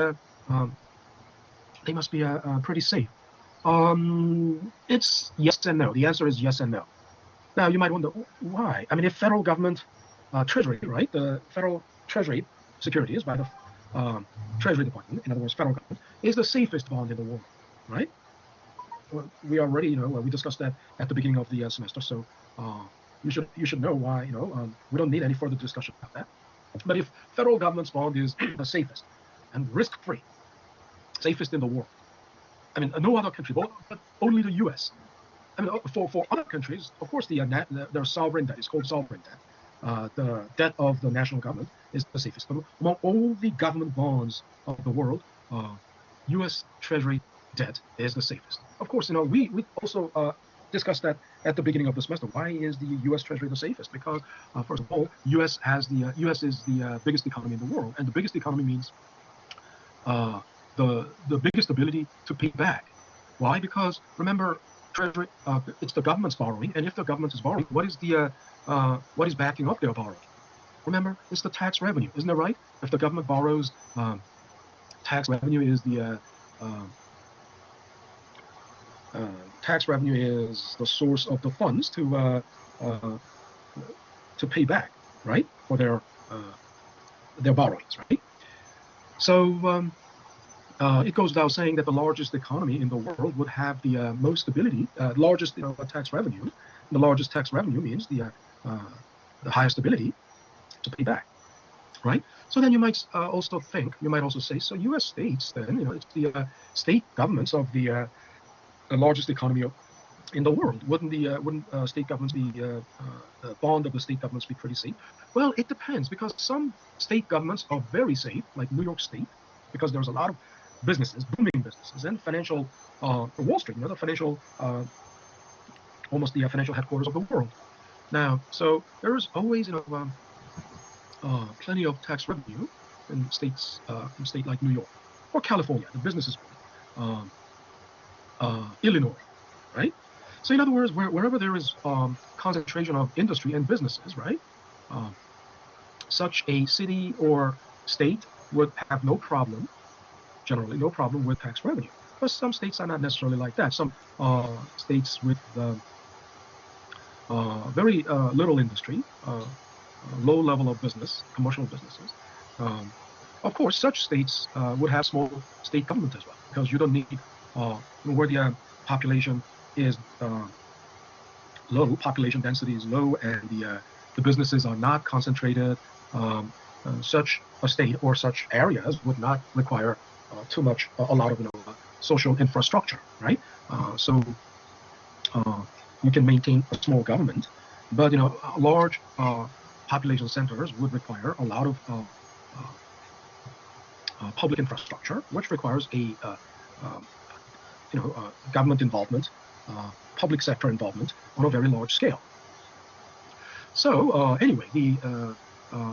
pretty safe. It's yes and no. The answer is yes and no. Now you might wonder why. I mean, if federal government treasury, right, the federal treasury securities by the Treasury Department, in other words, federal government, is the safest bond in the world, right? Well, we already, we discussed that at the beginning of the semester, so you should know why. We don't need any further discussion about that. But if federal government's bond is the safest and risk-free, safest in the world, I mean, no other country, but only the U.S. I mean, for other countries, of course, their sovereign debt is called sovereign debt. The debt of the national government is the safest. But among all the government bonds of the world, U.S. Treasury debt is the safest. Of course, we also discussed that at the beginning of the semester. Why is the U.S. Treasury the safest? Because first of all, U.S. is the biggest economy in the world, and the biggest economy means the biggest ability to pay back. Why? Because remember, Treasury, it's the government's borrowing, and if the government is borrowing, what is backing up their borrowing? Remember, it's the tax revenue, isn't it right? If the government borrows, tax revenue is the source of the funds to pay back, right, for their borrowings, right? So it goes without saying that the largest economy in the world would have the most ability, largest tax revenue. The largest tax revenue means the highest ability to pay back, right? So then you might also say, so U.S. states, then it's the state governments of the largest economy in the world. Wouldn't state governments be the bond of the state governments be pretty safe? Well, it depends, because some state governments are very safe, like New York State, because there's a lot of businesses, booming businesses, and financial Wall Street, the financial almost the financial headquarters of the world. Now, so there is always plenty of tax revenue in states, in state like New York or California. The businesses, Illinois, right? So in other words, wherever there is concentration of industry and businesses, right, such a city or state would have no problem, generally no problem with tax revenue. But some states are not necessarily like that. Some states with very little industry, low level of business, commercial businesses. Of course, such states would have small state government as well, because you don't need where the population is low, population density is low, and the businesses are not concentrated. Such a state or such areas would not require too much, a lot of social infrastructure, right? So you can maintain a small government, but large population centers would require a lot of public infrastructure, which requires a government involvement, public sector involvement on a very large scale. So anyway, the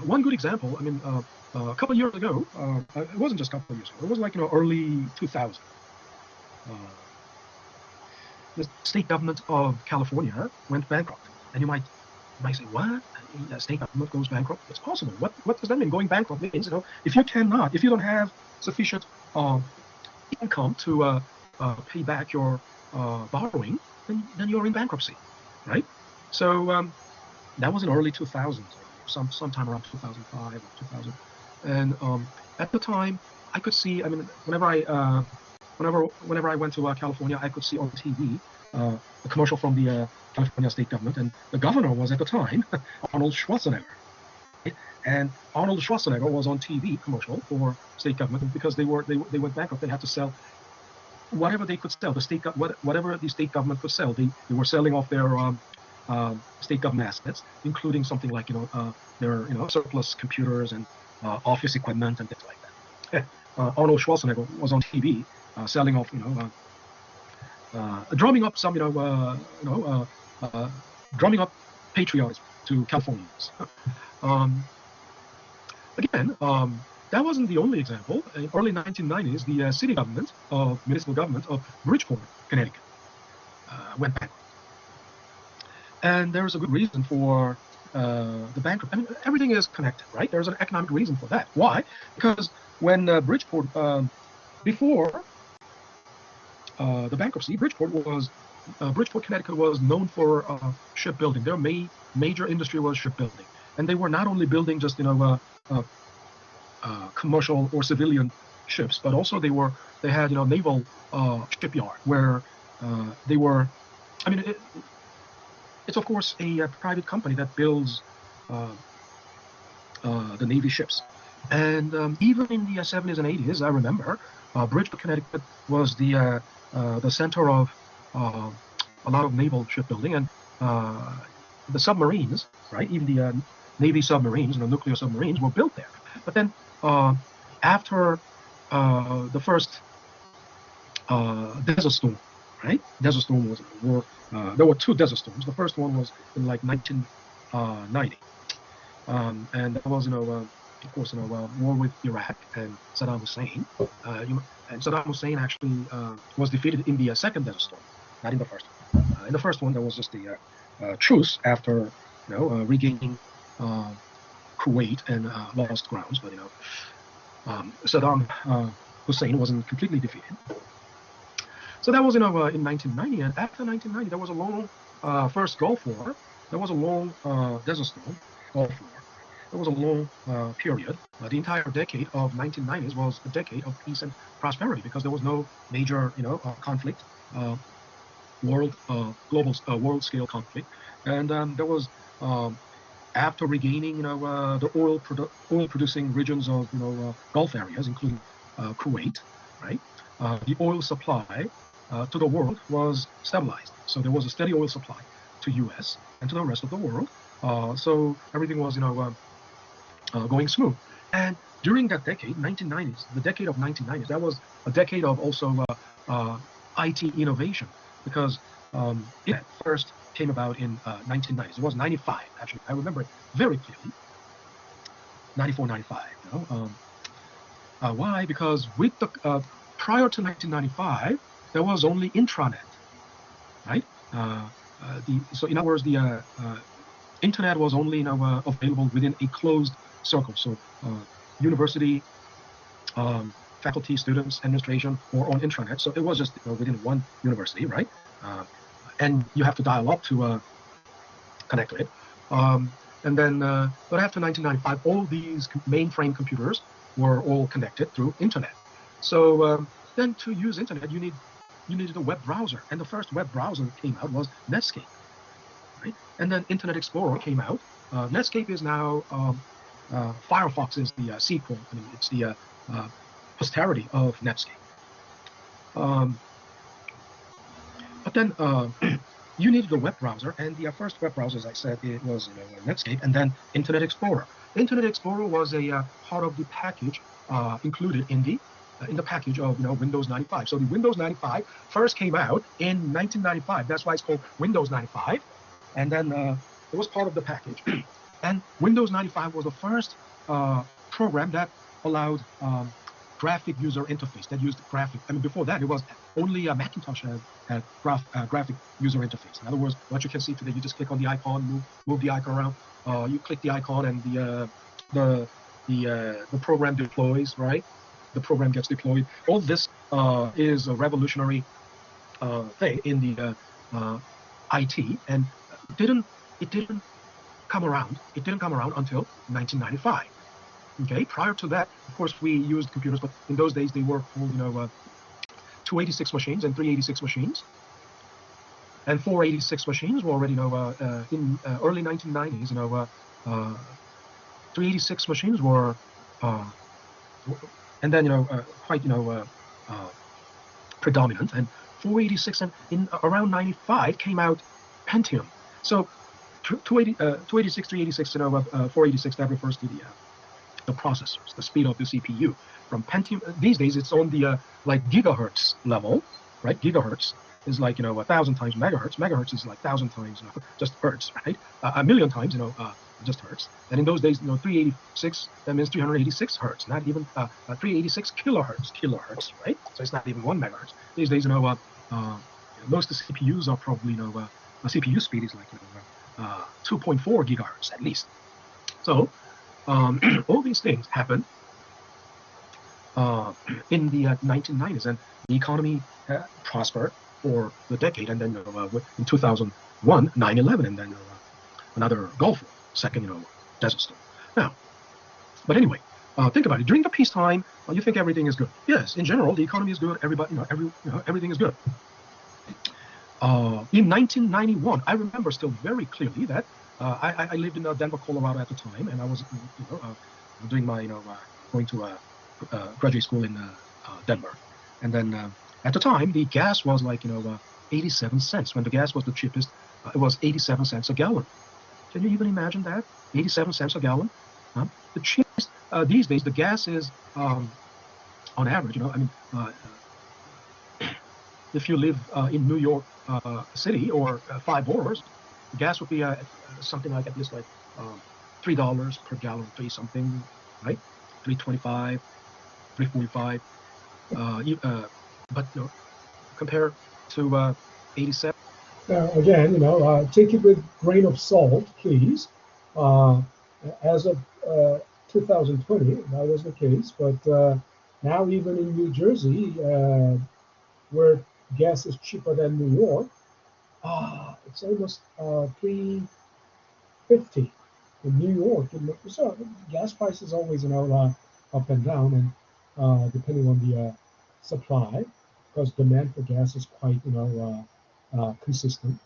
one good example, I mean, a couple of years ago, it wasn't just a couple of years ago, it was like early 2000. The state government of California went bankrupt, and you might say, what? The state government goes bankrupt? It's possible. What does that mean? Going bankrupt means, if you don't have sufficient income to pay back your borrowing, then you're in bankruptcy, right? So that was in early 2000s, sometime around 2005 or 2000. And at the time, I could see, I mean, whenever I went to California, I could see on TV a commercial from the California state government, and the governor was at the time Arnold Schwarzenegger. Right? And Arnold Schwarzenegger was on TV commercial for state government, because they went bankrupt. They had to sell whatever they could sell. Whatever the state government could sell, they were selling off their state government assets, including something like their surplus computers and office equipment and things like that. Arnold Schwarzenegger was on TV selling off, drumming up some, drumming up patriotism to Californians. Again, that wasn't the only example. In early 1990s, the city government municipal government of Bridgeport, Connecticut, went bankrupt. And there's a good reason for the bankrupt. I mean, everything is connected, right? There's an economic reason for that. Why? Because when Bridgeport, before the bankruptcy, Bridgeport, Connecticut was known for shipbuilding. Their major industry was shipbuilding, and they were not only building just commercial or civilian ships, but also they had naval shipyard where they were. I mean, it's of course a private company that builds the Navy ships, and even in the 70s and 80s, I remember Bridgeport, Connecticut was the center of a lot of naval shipbuilding, and the submarines, right? Even the Navy submarines, nuclear submarines, were built there. But then after the first Desert Storm, right? Desert Storm was a war. There were two Desert Storms. The first one was in like 1990, and that was, of course, war with Iraq and Saddam Hussein. And Saddam Hussein actually was defeated in the second Desert Storm, not in the first one. In the first one, there was just the truce after, regaining Kuwait and lost grounds. But Saddam Hussein wasn't completely defeated. So that was in 1990, and after 1990, there was a long first Gulf War. There was a long Desert Storm, Gulf War. There was a long period. The entire decade of 1990s was a decade of peace and prosperity, because there was no major, conflict, world scale conflict, and there was after regaining, the oil producing regions of Gulf areas, including Kuwait, right? The oil supply to the world was stabilized. So there was a steady oil supply to U.S. and to the rest of the world. So everything was, going smooth. And during that decade, 1990s, the decade of 1990s, that was a decade of also IT innovation, because it first came about in 1990s. It was 95, actually. I remember it very clearly. 94, 95. Why? Because with the prior to 1995, there was only intranet, right? So in other words, the internet was only available within a closed circle. So university, faculty, students, administration were on intranet. So it was just within one university, right? And you have to dial up to connect to it. And then, but after 1995, all these mainframe computers were all connected through internet. So then to use internet, you needed a web browser, and the first web browser that came out was Netscape, right? And then Internet Explorer came out. Netscape is now Firefox is the sequel. I mean, it's the posterity of Netscape. But then you needed a web browser, and the first web browser, as I said, it was Netscape, and then Internet Explorer. Internet Explorer was a part of the package included in the package of Windows 95. So the Windows 95 first came out in 1995. That's why it's called Windows 95, and then it was part of the package. And Windows 95 was the first program that allowed graphic user interface, that used graphic. I mean, before that, it was only Macintosh had graphic user interface. In other words, what you can see today, you just click on the icon, move the icon around. You click the icon, and the program deploys, right? The program gets deployed. All this is a revolutionary thing in the IT, and it didn't come around. It didn't come around until 1995. Okay, prior to that, of course, we used computers, but in those days they were called, 286 machines and 386 machines. And 486 machines were already, in early 1990s, 386 machines were, and then, quite, predominant. And 486, and in around 95 came out Pentium. So 286, 386, 486, that refers to the processors, the speed of the CPU. From Pentium, these days it's on the like gigahertz level, right? Gigahertz is like 1,000 times megahertz. Megahertz is like 1,000 times just hertz, right? A million times just hertz. And in those days, 386, that means 386 hertz, not even 386 kilohertz, right? So it's not even 1 megahertz. These days, most of the CPUs are probably a CPU speed is like 2.4 gigahertz at least. So all these things happened in the 1990s, and the economy prospered for the decade. And then in 2001, 9/11, and then another Gulf War, second Desert Storm. Now, but anyway, think about it. During the peacetime, you think everything is good. Yes, in general, the economy is good. Everybody, everything is good. In 1991, I remember still very clearly that I lived in Denver, Colorado at the time, and I was doing my going to graduate school in Denver. And then at the time, the gas was like 87 cents. When the gas was the cheapest, it was 87 cents a gallon. Can you even imagine that? 87 cents a gallon. The cheapest these days, the gas is on average. If you live in New York City or 5 boroughs, the gas would be something like at least like $3 per gallon, 3 something, right? 3.25, 3.45. But compared to 87. Now, again, take it with a grain of salt, please. As of 2020, that was the case, but now even in New Jersey, where gas is cheaper than New York, it's almost $3.50 in New York. So gas prices always up and down, and depending on the supply, because demand for gas is quite consistent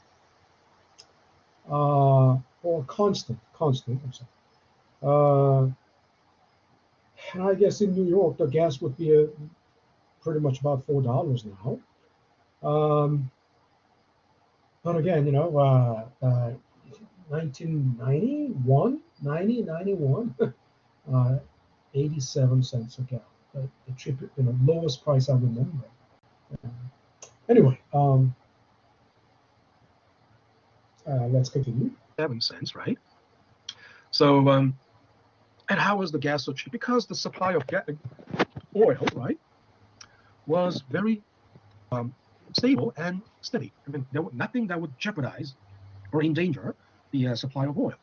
or constant. I'm sorry. And I guess in New York the gas would be pretty much about $4 now. But again, 1991, 91, 87 cents a gallon. The cheapest, lowest price I remember. Anyway, let's continue. 7 cents, right? So, and how was the gas so cheap? Because the supply of oil, right, was very stable and steady. I mean, there was nothing that would jeopardize or endanger the supply of oil.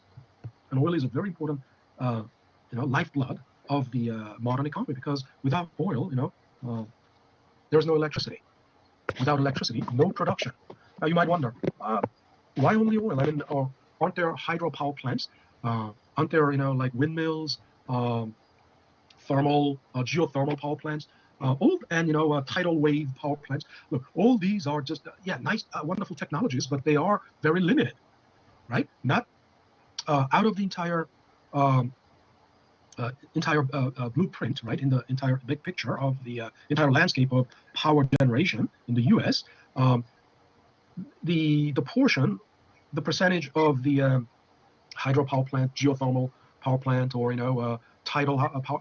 And oil is a very important, lifeblood of the modern economy, because without oil, there's no electricity. Without electricity, no production. Now you might wonder, why only oil? I mean, aren't there hydropower plants? Aren't there, like windmills, thermal, geothermal power plants, tidal wave power plants? Look, all these are just, nice, wonderful technologies, but they are very limited, right? Not out of the entire blueprint, right, in the entire big picture of the entire landscape of power generation in the U.S. The portion, the percentage of the hydropower plant, geothermal power plant, or tidal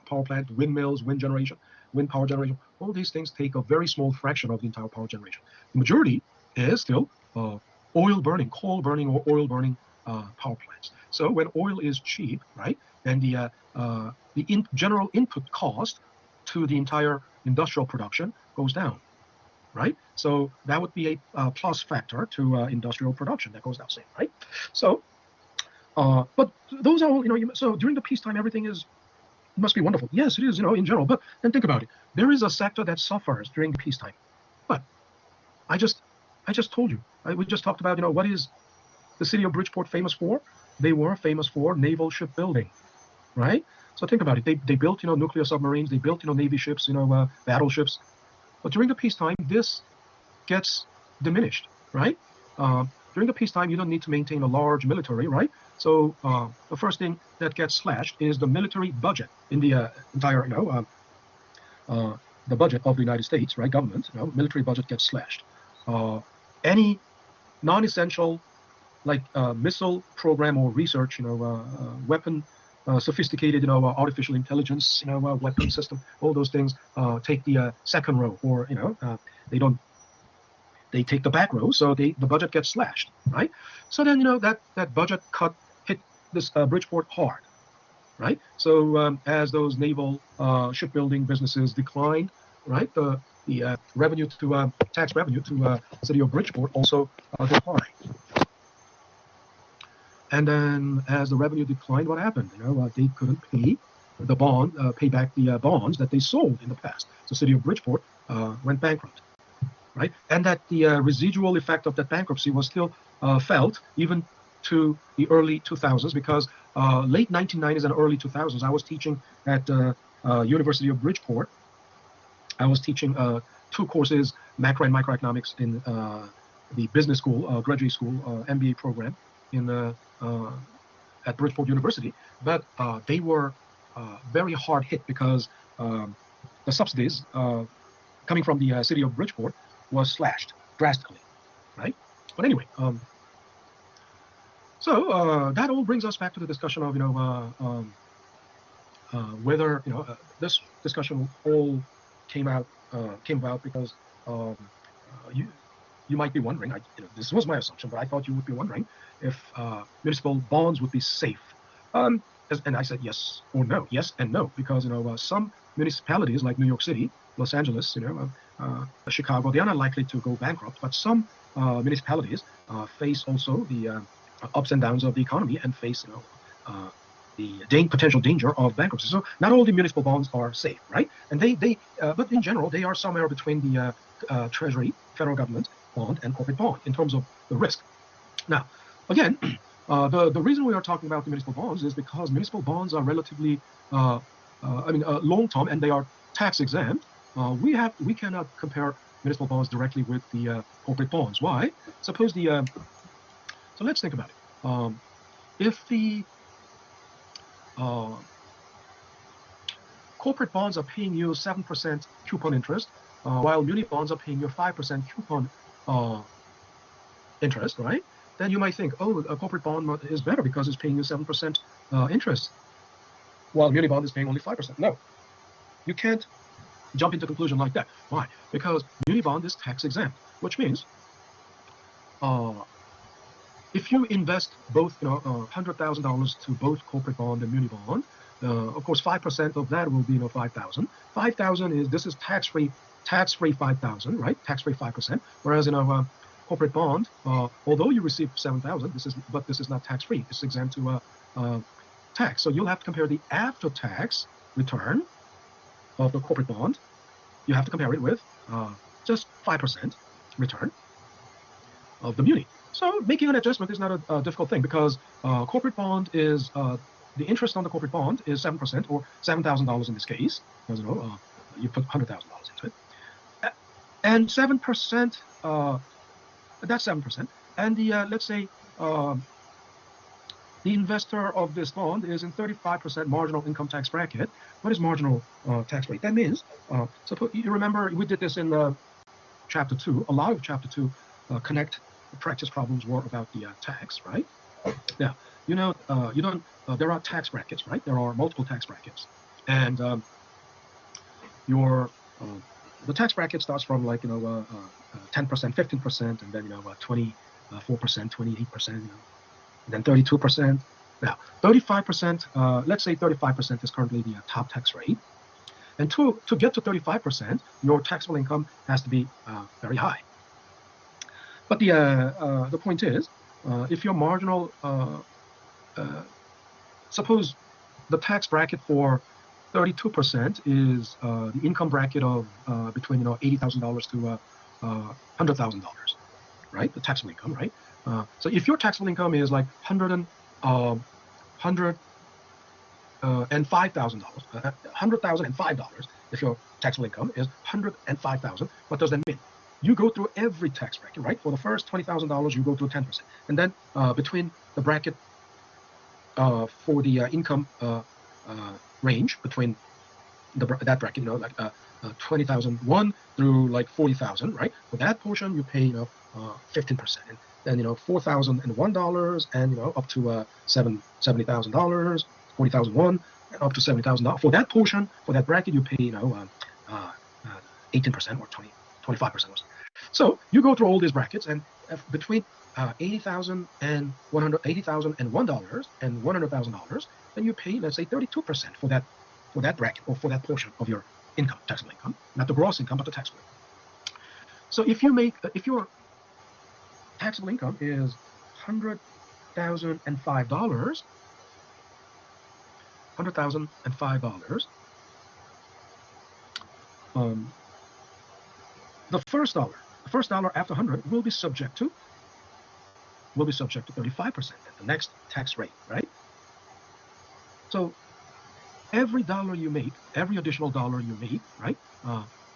power plant, windmills, wind generation, wind power generation, all these things take a very small fraction of the entire power generation. The majority is still oil burning, coal burning, or oil burning power plants. So when oil is cheap, right, then the general input cost to the entire industrial production goes down, right? So that would be a plus factor to industrial production that goes down, say, right? So, but those are all, so during the peacetime, everything must be wonderful. Yes, it is, in general. But then think about it. There is a sector that suffers during the peacetime. But I just told you. We just talked about, what is the city of Bridgeport famous for? They were famous for naval shipbuilding, right? So think about it. They built, nuclear submarines. They built, Navy ships, battleships. But during the peacetime, this gets diminished, right? During the peacetime, you don't need to maintain a large military, right? So the first thing that gets slashed is the military budget in the entire, the budget of the United States, right? Government, military budget gets slashed. Any non-essential, like missile program or research, weapon, sophisticated, artificial intelligence, weapon system, all those things take the second row, or they take the back row, so the budget gets slashed, right? So then that budget cut hit this Bridgeport hard, right? So as those naval shipbuilding businesses declined, right, the revenue to tax revenue to city of Bridgeport also declined. And then as the revenue declined, what happened? They couldn't pay back the bonds that they sold in the past. So city of Bridgeport went bankrupt, right? And that the residual effect of that bankruptcy was still felt even to the early 2000s, because late 1990s and early 2000s, I was teaching at University of Bridgeport. I was teaching 2 courses, macro and microeconomics, in the business school, graduate school, MBA program at Bridgeport University. But they were very hard hit because the subsidies coming from the city of Bridgeport was slashed drastically, right? But anyway, so that all brings us back to the discussion of whether this discussion all came about because you might be wondering. This was my assumption, but I thought you would be wondering if municipal bonds would be safe. And I said yes or no, yes and no, because some municipalities like New York City, Los Angeles, Chicago, they are not likely to go bankrupt, but some municipalities face also the ups and downs of the economy and face the potential danger of bankruptcy. So not all the municipal bonds are safe, right? And but in general, they are somewhere between the Treasury, federal government bond, and corporate bond in terms of the risk. Now, again, the reason we are talking about the municipal bonds is because municipal bonds are relatively, long-term, and they are tax exempt. We cannot compare municipal bonds directly with the corporate bonds. Why? Suppose so let's think about it. If the corporate bonds are paying you 7% coupon interest, while muni bonds are paying you 5% coupon interest, right? Then you might think, oh, a corporate bond is better because it's paying you 7% interest, while muni bond is paying only 5%. No, you can't jump into a conclusion like that. Why? Because muni bond is tax exempt, which means if you invest both, $100,000 to both corporate bond and muni bond, of course, 5% of that will be, 5,000. 5,000 this is tax-free 5,000, right? Tax-free 5%. Whereas in a corporate bond, although you receive 7,000, this is not tax-free. It's exempt to tax. So you'll have to compare the after-tax return of the corporate bond. You have to compare it with just 5% return. the muni. So making an adjustment is not a difficult thing, because corporate bond is the interest on the corporate bond is 7%, or $7,000 in this case, because you put $100,000 into it, and 7%. That's 7%, and the let's say the investor of this bond is in 35% marginal income tax bracket. What is marginal tax rate? That means, suppose you remember we did this in chapter 2. A lot of chapter 2 connect practice problems were about the tax, right? Yeah, you don't. There are tax brackets, right? There are multiple tax brackets, and the tax bracket starts from 10%, 15%, and then 24%, 28%, and then 32%. Now 35%. Let's say 35% is currently the top tax rate, and to get to 35%, your taxable income has to be very high. But the point is, if your marginal, suppose the tax bracket for 32% is the income bracket of between $80,000 to $100,000, right? The taxable income, right? So if your taxable income is like $105,000, $100,005, if your taxable income is $105,000, what does that mean? You go through every tax bracket, right? For the first $20,000, you go through 10%, and then between the bracket for the income range between that bracket, like 20,001 through like 40,000, right? For that portion, you pay 15%, and then $4,001 and up to $70,000, 40,001 and up to $70,000. For that portion, for that bracket, you pay 18% or 25%. So you go through all these brackets, and between $80,000 and $101 and $100,000, then you pay, let's say, 32% for that bracket, or for that portion of your income, taxable income, not the gross income, but the taxable income. So if your taxable income is $100,005, the first dollar after 100 will be subject to 35%, the next tax rate, right? So every dollar you make, every additional dollar you make, right?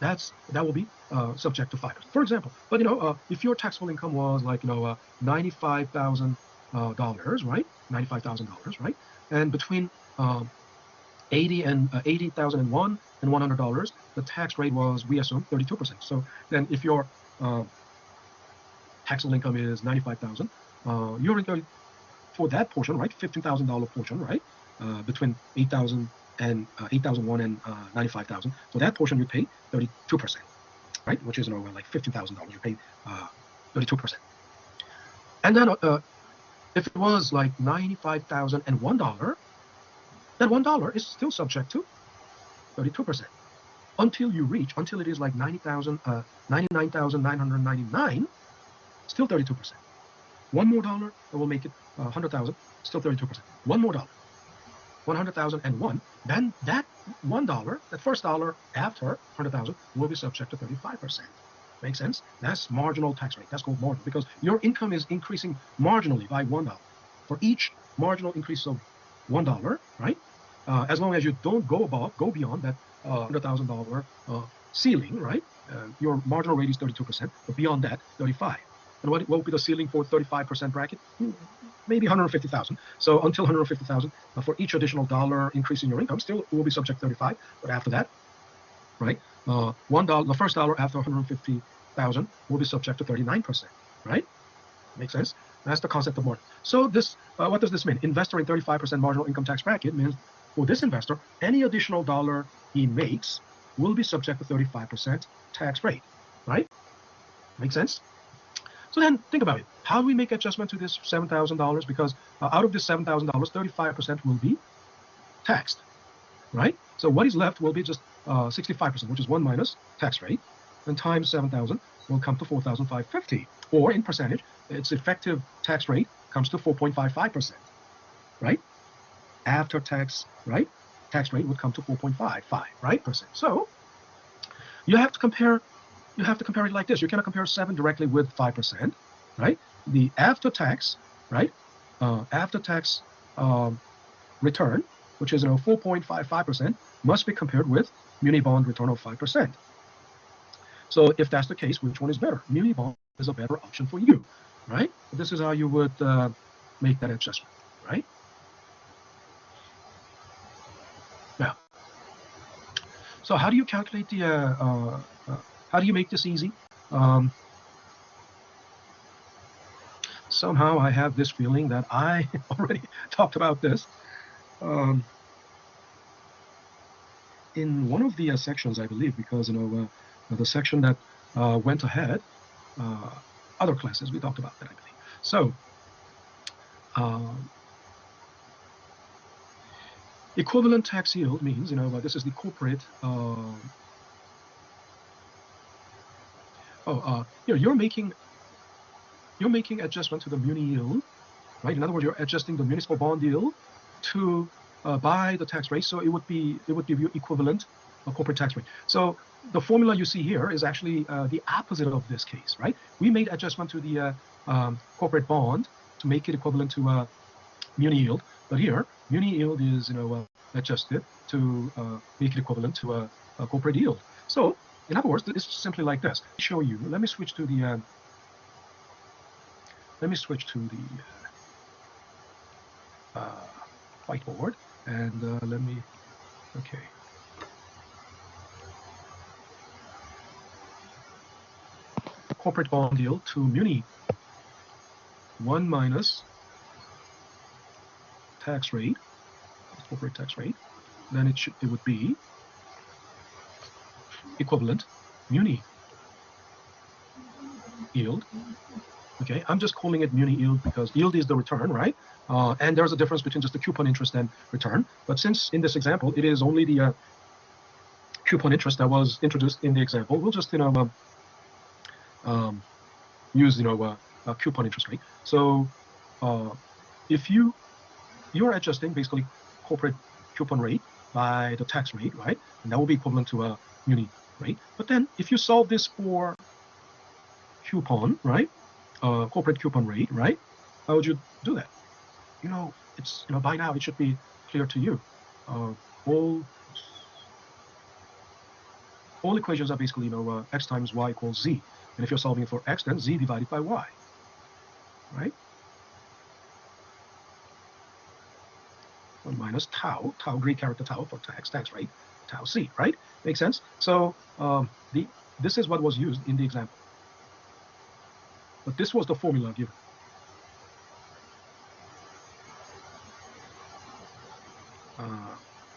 That will be subject to 5%. For example, but if your taxable income was like $95,000, right? $95,000, right? And between $80,001 and $100, the tax rate was, we assume, 32%. So then, if your taxable income is $95,000, you're in for that portion, right? $15,000 portion, right? Between $8,001 and $95,000. For that portion, you pay 32%, right? Which is like $15,000. You pay 32%. And then if it was like $95,001, that $1 is still subject to 32% until it is like 99,999, still 32%. One more dollar, that will make it 100,000, still 32%. One more dollar, 100,001, then that $1, that first dollar after 100,000, will be subject to 35%. Make sense? That's marginal tax rate. That's called marginal, because your income is increasing marginally by $1. For each marginal increase of $1, right? As long as you don't go beyond that $100,000 ceiling, right? Your marginal rate is 32%, but beyond that, 35%. And what will be the ceiling for 35% bracket? Maybe 150,000. So until 150,000, for each additional dollar increase in your income, still will be subject to 35%. But after that, right, $1, the first dollar after 150,000 will be subject to 39%. Right? Makes sense? That's the concept of margin. So this, what does this mean? Investor in 35% marginal income tax bracket means, for this investor, any additional dollar he makes will be subject to 35% tax rate. Right? Make sense? So then think about it. How do we make adjustment to this $7,000? Because out of this $7,000, 35% will be taxed, right? So what is left will be just 65%, which is 1 minus tax rate, and times 7,000 will come to 4,550. Or in percentage, its effective tax rate comes to 4.55%, right? After tax, right? Tax rate would come to 4.55, right? Percent. So you have to compare. You have to compare it like this. You cannot compare 7 directly with 5%. right? The after-tax, right? After-tax return, which is 4.55%, must be compared with muni bond return of 5%. So if that's the case, which one is better? Muni bond is a better option for you, right? This is how you would make that adjustment, right? Now, so how do you calculate the? How do you make this easy? Somehow I have this feeling that I already talked about this in one of the sections, I believe, because the section that went ahead, other classes we talked about that, I believe. So equivalent tax yield means this is the corporate. You're making adjustment to the muni yield, right? In other words, you're adjusting the municipal bond yield to by the tax rate, so it would give you equivalent corporate tax rate. So the formula you see here is actually the opposite of this case, right? We made adjustment to the corporate bond to make it equivalent to muni yield, but here muni yield is adjusted to make it equivalent to a corporate yield. So in other words, it's simply like this. Let me show you. Let me switch to the whiteboard, and okay. Corporate bond yield to muni 1 minus tax rate, corporate tax rate, then it would be equivalent muni yield. Okay, I'm just calling it muni yield because yield is the return, right? And there's a difference between just the coupon interest and return. But since in this example it is only the coupon interest that was introduced in the example, we'll just use a coupon interest rate. So if you're adjusting basically corporate coupon rate by the tax rate, right? And that will be equivalent to a muni rate. But then if you solve this for coupon, right? Corporate coupon rate, right? How would you do that? It's by now it should be clear to you. All equations are basically x times y equals z, and if you're solving for x, then z divided by y, right? 1 minus tau Greek character tau for tax rate, tau c, right? Makes sense? So this is what was used in the example, but this was the formula given.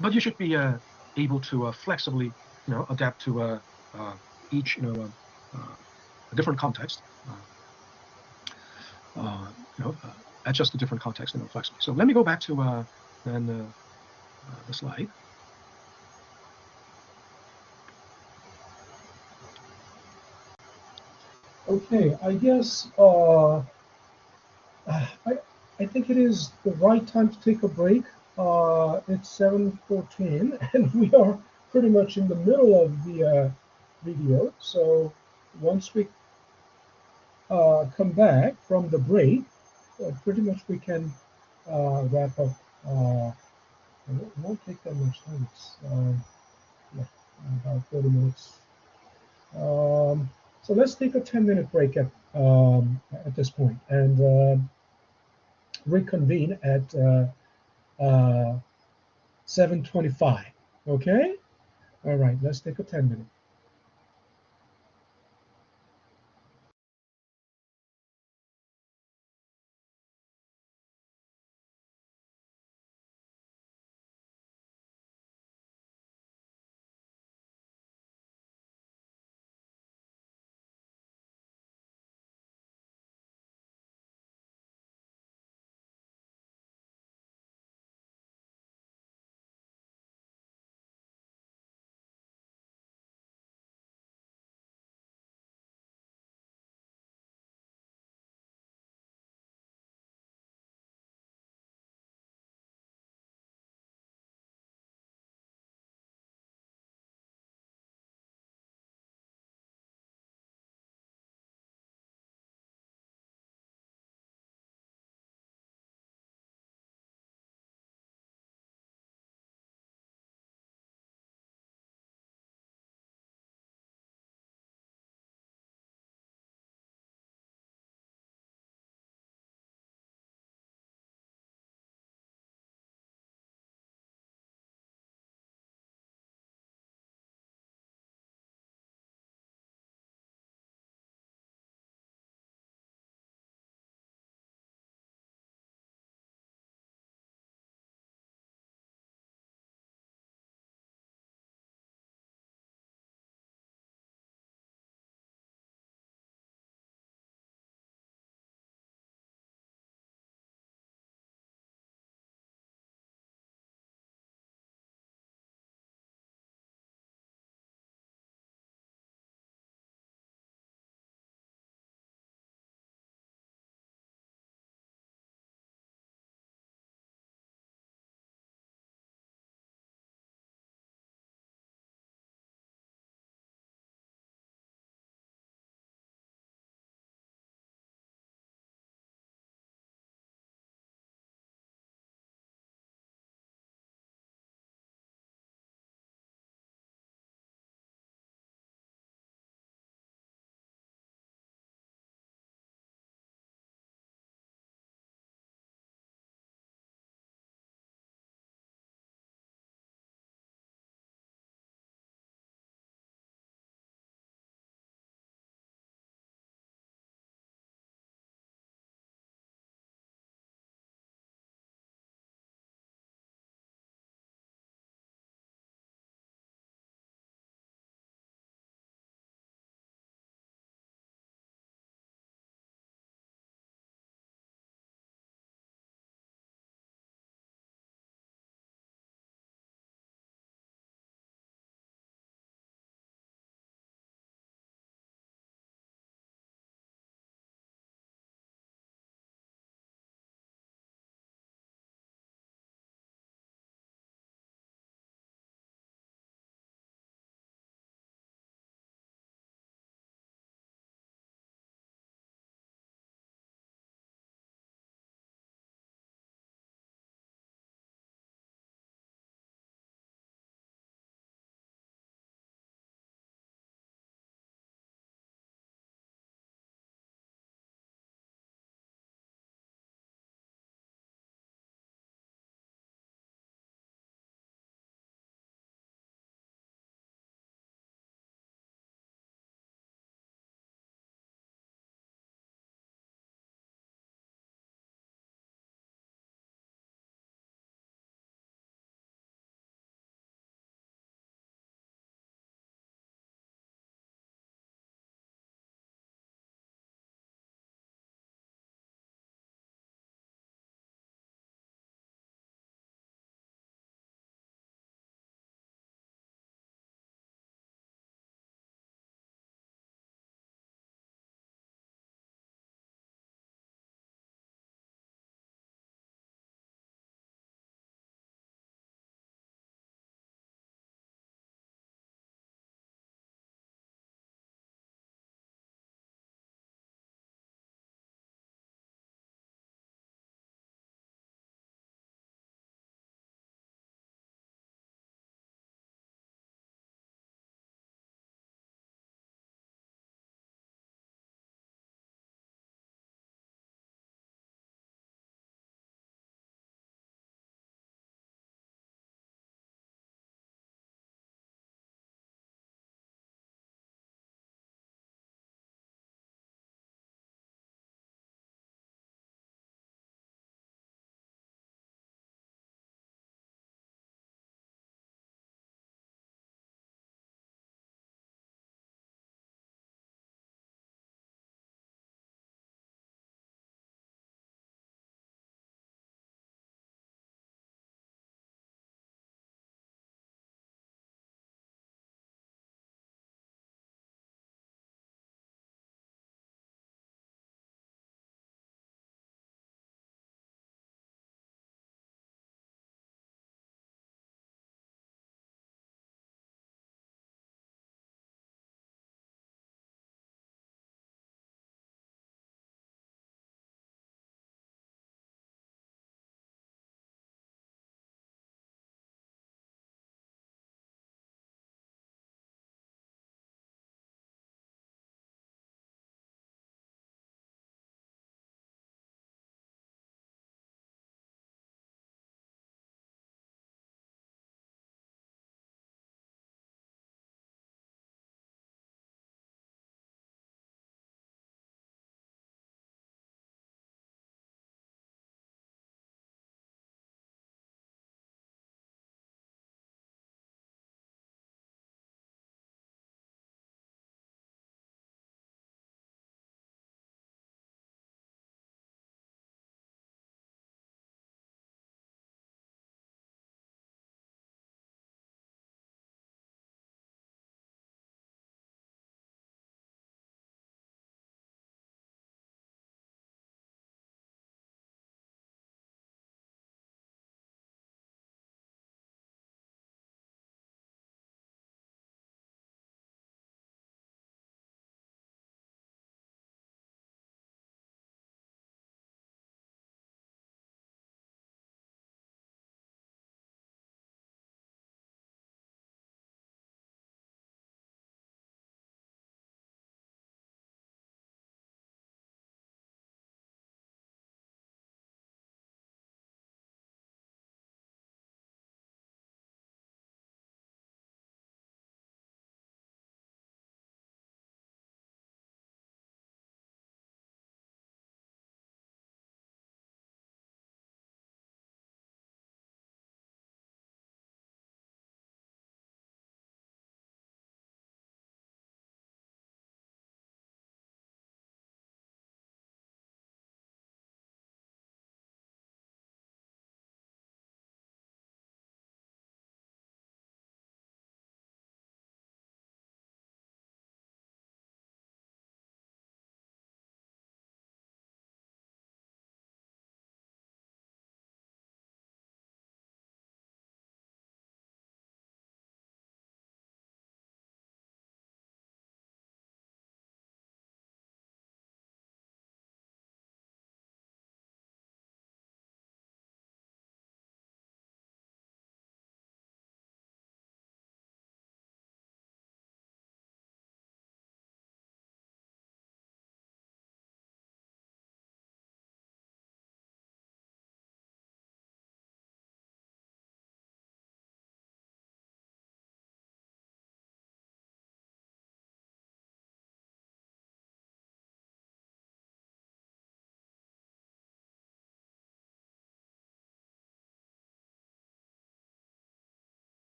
But you should be able to flexibly, adapt to each, a different context. Adjust to different context, flexibly. So let me go back to then the slide. Okay, I guess I think it is the right time to take a break. It's 7:14, and we are pretty much in the middle of the video. So once we come back from the break, pretty much we can wrap up. It won't take that much time. It's about 30 minutes. So let's take a 10-minute break at this point and reconvene at 7:25. Okay? All right, let's take a 10-minute.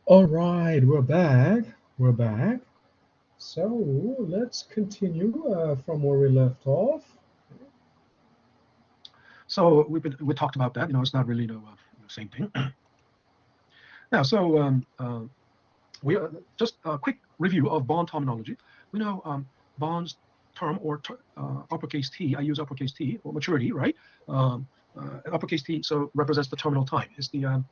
All right, we're back. We're back. So let's continue from where we left off. So we talked about that. It's not really the same thing. Now, so we just a quick review of bond terminology. We know bonds term or uppercase T. I use uppercase T or maturity, right? Uppercase T so represents the terminal time. It's the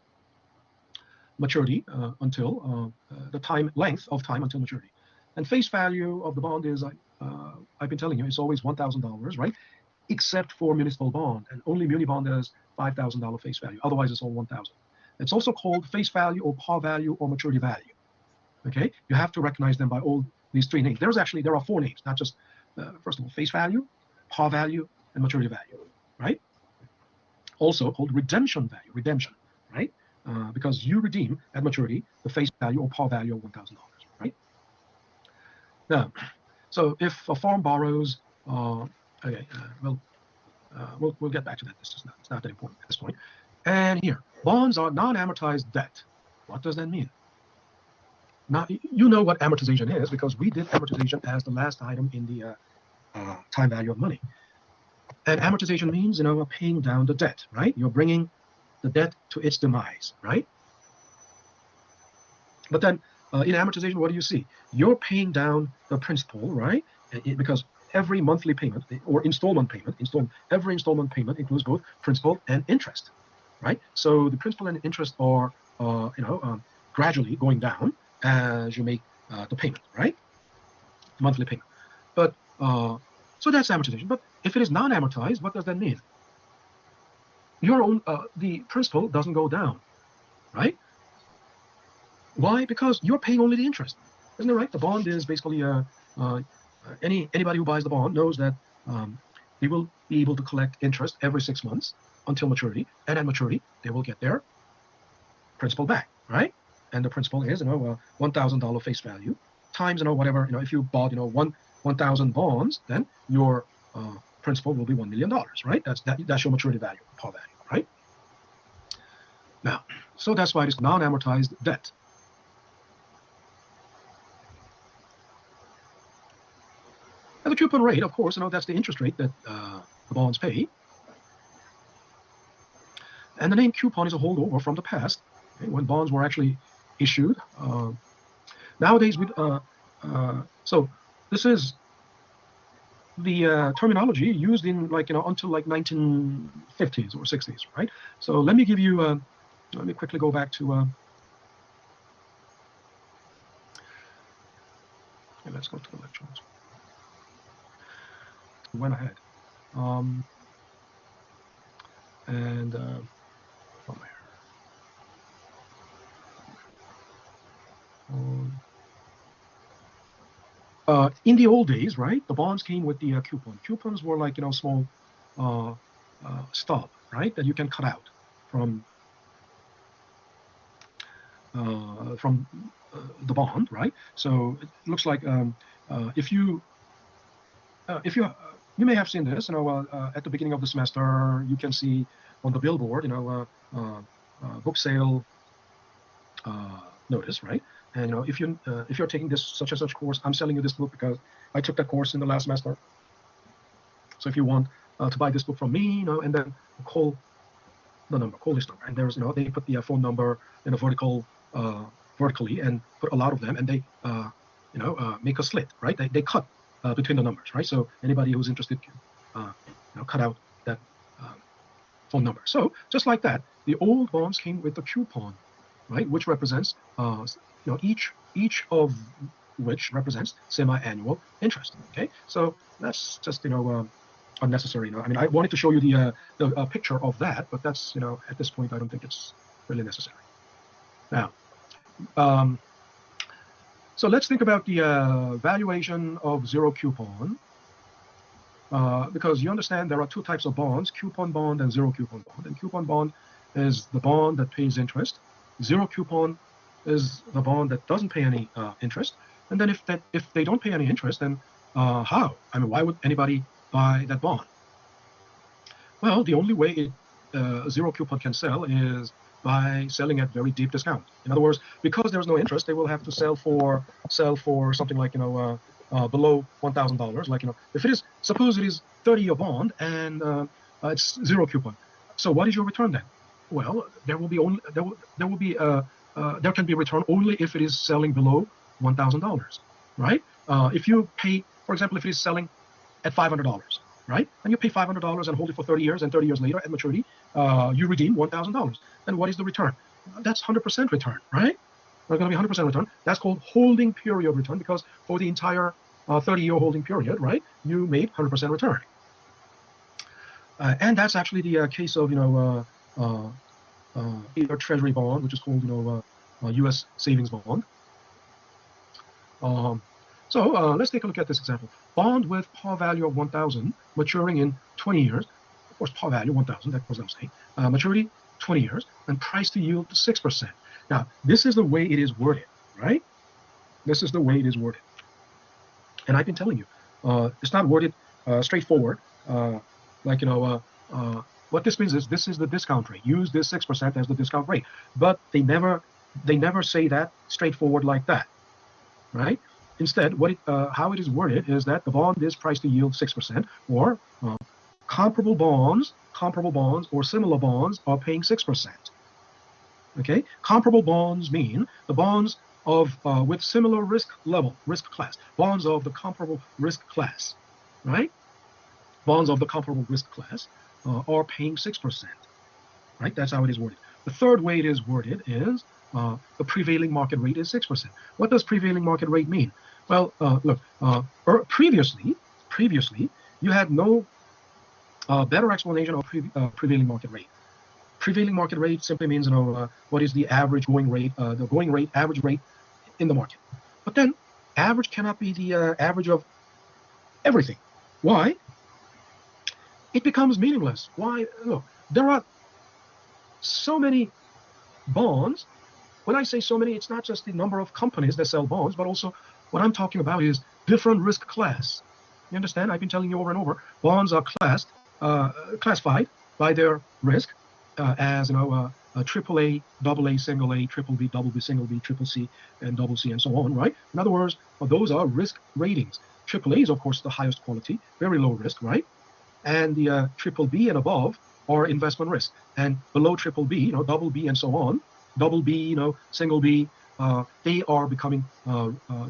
maturity until the time length of time until maturity. And face value of the bond is I've been telling you it's always $1,000, right? Except for municipal bond, and only muni bond has $5,000 face value. Otherwise, it's all 1,000. It's also called face value or par value or maturity value. Okay, you have to recognize them by all these three names. There are 4 names, not just first of all face value, par value, and maturity value, right? Also called redemption value, redemption, right? Because you redeem at maturity the face value or par value of $1,000, right? Now, so if a farm borrows, okay, we'll get back to that. It's not that important at this point. And here, bonds are non-amortized debt. What does that mean? Now, you know what amortization is because we did amortization as the last item in the time value of money. And amortization means, paying down the debt, right? You're bringing the debt to its demise, right? But then in amortization, what do you see? You're paying down the principal, right? Because every monthly payment or installment payment, every installment payment includes both principal and interest, right? So the principal and interest are, gradually going down as you make the payment, right? Monthly payment. But so that's amortization. But if it is non-amortized, what does that mean? Your own the principal doesn't go down, right? Why? Because you're paying only the interest, isn't it right? The bond is basically anybody who buys the bond knows that they will be able to collect interest every 6 months until maturity, and at maturity they will get their principal back, right? And the principal is $1,000 face value times whatever if you bought 1,000 bonds, then your principal will be $1 million, right? That's your maturity value, par value, right? Now, so that's why it's non-amortized debt. And the coupon rate, of course, that's the interest rate that the bonds pay. And the name coupon is a holdover from the past, okay, when bonds were actually issued. Nowadays, so this is the terminology used in until 1950s or 60s, right? So let me give you. Let me quickly go back to. Okay, let's go to the lectures. Went ahead, and from here. In the old days, right, the bonds came with the coupon. Coupons were like small stub, right, that you can cut out from the bond, right? So it looks like if you may have seen this, at the beginning of the semester, you can see on the billboard, book sale notice, right? And if you're taking this such and such course, I'm selling you this book because I took that course in the last semester. So if you want to buy this book from me, and then call this number, and there's they put the phone number in a vertically and put a lot of them, and they make a slit, right? They cut between the numbers, right? So anybody who's interested can cut out that phone number. So just like that, the old bonds came with the coupon, right, which represents each of which represents semi-annual interest. Okay, so that's just unnecessary. I mean, I wanted to show you the picture of that, but that's at this point I don't think it's really necessary. Now, so let's think about the valuation of zero coupon, because you understand there are 2 types of bonds: coupon bond and zero coupon bond. And coupon bond is the bond that pays interest. Zero coupon is the bond that doesn't pay any interest. And then if they don't pay any interest, then how? I mean, why would anybody buy that bond? Well, the only way zero coupon can sell is by selling at very deep discount. In other words, because there's no interest, they will have to sell for something like below $1,000. Like if it is, suppose it is 30-year bond and it's zero coupon. So what is your return then? Well, there will be only there can be a return only if it is selling below $1,000, right? If you pay, for example, if it is selling at $500, right, and you pay $500 and hold it for 30 years, and 30 years later at maturity, you redeem $1,000. Then what is the return? That's 100% return, right? That's going to be 100% return. That's called holding period return, because for the entire 30-year holding period, right, you made 100% return. And that's actually the case of a treasury bond, which is called U.S. savings bond. So let's take a look at this example. Bond with par value of 1,000, maturing in 20 years. Of course, par value 1,000, that goes without saying. Maturity 20 years, and price to yield 6%. Now, this is the way it is worded, right? This is the way it is worded. And I've been telling you, it's not worded straightforward. Like, what this means is this is the discount rate. Use this 6% as the discount rate. But they never say that straightforward like that, right? Instead, how it is worded is that the bond is priced to yield 6%, or comparable bonds or similar bonds are paying 6%. Okay, comparable bonds mean the bonds of with similar risk class, bonds of the comparable risk class, right? Bonds of the comparable risk class are paying 6%, right? That's how it is worded. The third way it is worded is the prevailing market rate is 6%. What does prevailing market rate mean? Well, look, previously you had no better explanation of prevailing market rate. Prevailing market rate simply means what is the average going rate, the going rate, average rate in the market. But then average cannot be the average of everything. Why? It becomes meaningless. Why? Look, there are so many bonds. When I say so many, it's not just the number of companies that sell bonds, but also what I'm talking about is different risk class. You understand? I've been telling you over and over. Bonds are classified by their risk as AAA, AA, single A, triple B, double B, single B, triple C, and double C, and so on, right? In other words, those are risk ratings. AAA is, of course, the highest quality, very low risk, right? And the triple B and above are investment risk. And below triple B, double B and so on, double B, single B, they are becoming,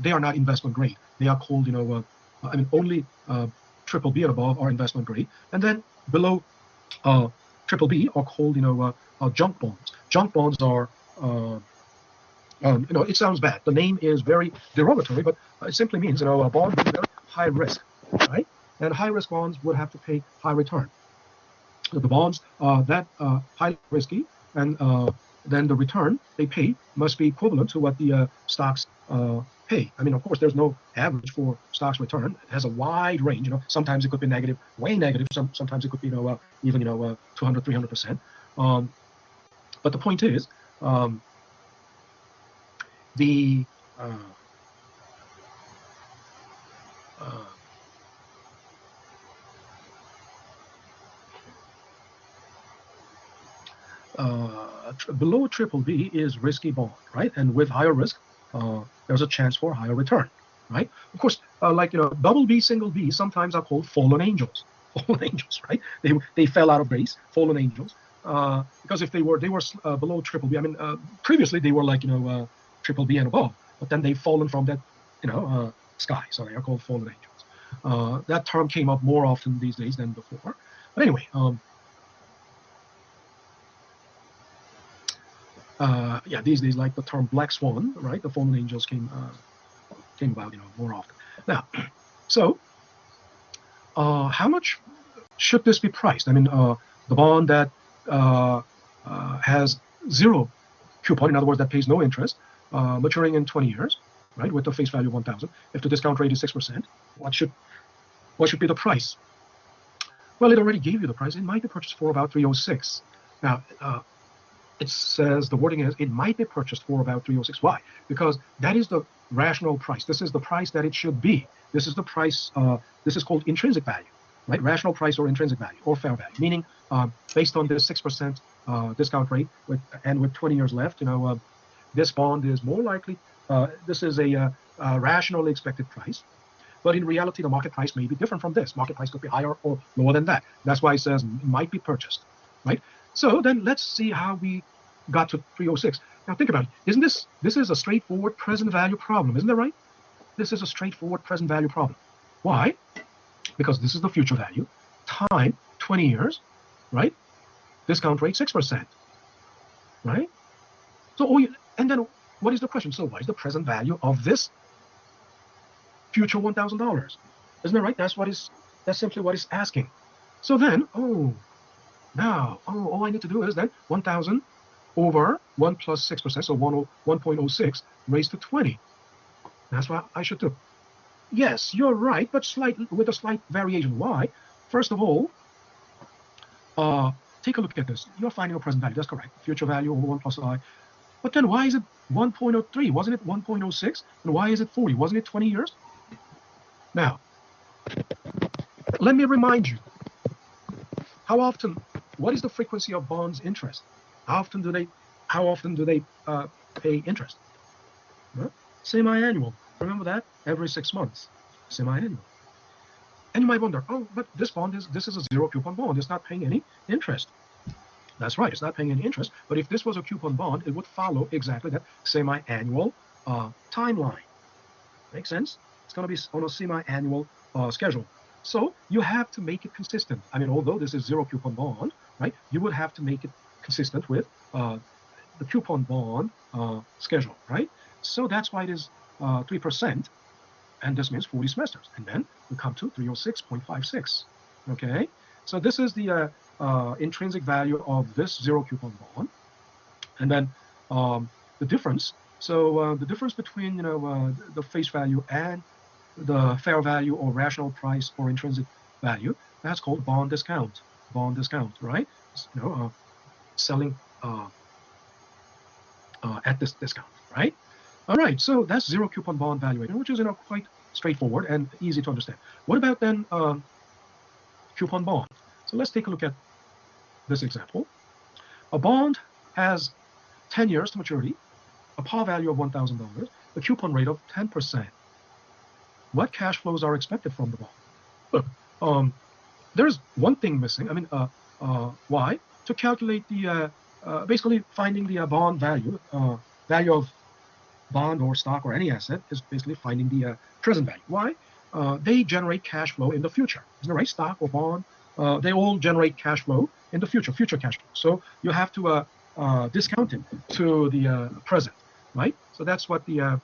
they are not investment grade. They are called, only triple B and above are investment grade. And then below triple B are called, junk bonds. Junk bonds are, it sounds bad. The name is very derogatory, but it simply means, a bond with very high risk, right? And high-risk bonds would have to pay high return. So the bonds that highly risky, and then the return they pay must be equivalent to what the stocks pay. I mean, of course, there's no average for stocks return. It has a wide range. Sometimes it could be negative, way negative. Sometimes it could be, even 200, 300%. But the point is, below triple B is risky bond, right? And with higher risk, there's a chance for higher return, right? Of course, double B, single B sometimes are called fallen angels. Fallen angels, right? They fell out of grace, fallen angels, because if they were below triple B. I mean, previously they were triple B and above, but then they've fallen from that sky, so they are called fallen angels. That term came up more often these days than before. But anyway. These days, like the term black swan, right? The fallen angels came about, more often. Now, so how much should this be priced? I mean, the bond that has zero coupon, in other words, that pays no interest, maturing in 20 years, right? With the face value of 1,000. If the discount rate is 6%, what should be the price? Well, it already gave you the price. It might be purchased for about 306. Now. It says the wording is it might be purchased for about 306. Why? Because that is the rational price. This is the price that it should be. This is the price. This is called intrinsic value, right? Rational price or intrinsic value or fair value, meaning based on the 6% discount rate with 20 years left, this bond is more likely, this is a rationally expected price. But in reality, the market price may be different from this. Market price could be higher or lower than that. That's why it says might be purchased, right? So then let's see how we got to 306. Now think about it. Isn't this is a straightforward present value problem, isn't that right? This is a straightforward present value problem. Why? Because this is the future value, time 20 years, right? Discount rate 6%, right? So and then what is the question? So what is the present value of this future $1,000? Isn't that right? That's simply what it's asking. So then, all I need to do is then 1,000 over 1 plus 6%, so 1.06 raised to 20. That's what I should do. Yes, you're right, but with a slight variation. Why? First of all, take a look at this. You're finding a present value. That's correct. Future value over 1 plus I. But then why is it 1.03? Wasn't it 1.06? And why is it 40? Wasn't it 20 years? Now, let me remind you, what is the frequency of bonds interest? How often do they pay interest? Huh? Semi-annual. Remember that? Every 6 months. Semi-annual. And you might wonder, but this is a zero coupon bond. It's not paying any interest. That's right, it's not paying any interest. But if this was a coupon bond, it would follow exactly that semi-annual timeline. Make sense? It's going to be on a semi-annual schedule. So you have to make it consistent. I mean, although this is zero coupon bond, right? You would have to make it consistent with the coupon bond schedule, right? So that's why it is 3%, and this means 40 semesters. And then we come to 306.56. Okay, so this is the intrinsic value of this zero coupon bond, and then the difference. So the difference between the face value and the fair value or rational price or intrinsic value, that's called bond discount. Bond discount, right? Selling at this discount, right? All right, so that's zero coupon bond valuation, which is quite straightforward and easy to understand. What about then coupon bond? So let's take a look at this example. A bond has 10 years to maturity, a par value of $1,000, a coupon rate of 10%. What cash flows are expected from the bond? Look, there's one thing missing. I mean, why? To calculate the basically finding the bond value, value of bond or stock or any asset is basically finding the present value. Why? They generate cash flow in the future. Isn't it right? Stock or bond, they all generate cash flow in the future cash flow. So you have to discount it to the present, right? So that's what the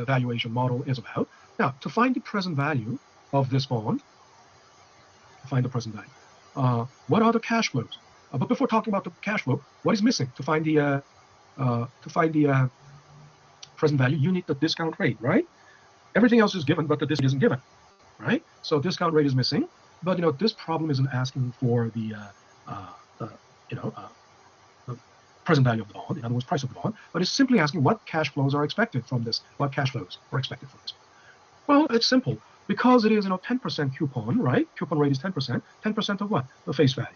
valuation model is about. Now, to find the present value of this bond, what are the cash flows? But before talking about the cash flow, what is missing to find the present value? You need the discount rate, right? Everything else is given, but the discount isn't given, right? So discount rate is missing. But this problem isn't asking for the present value of the bond, in other words, price of the bond, but it's simply asking what cash flows are expected from this. What cash flows are expected from this? Well, it's simple. Because it is 10% coupon, right? Coupon rate is 10%. 10% of what? The face value.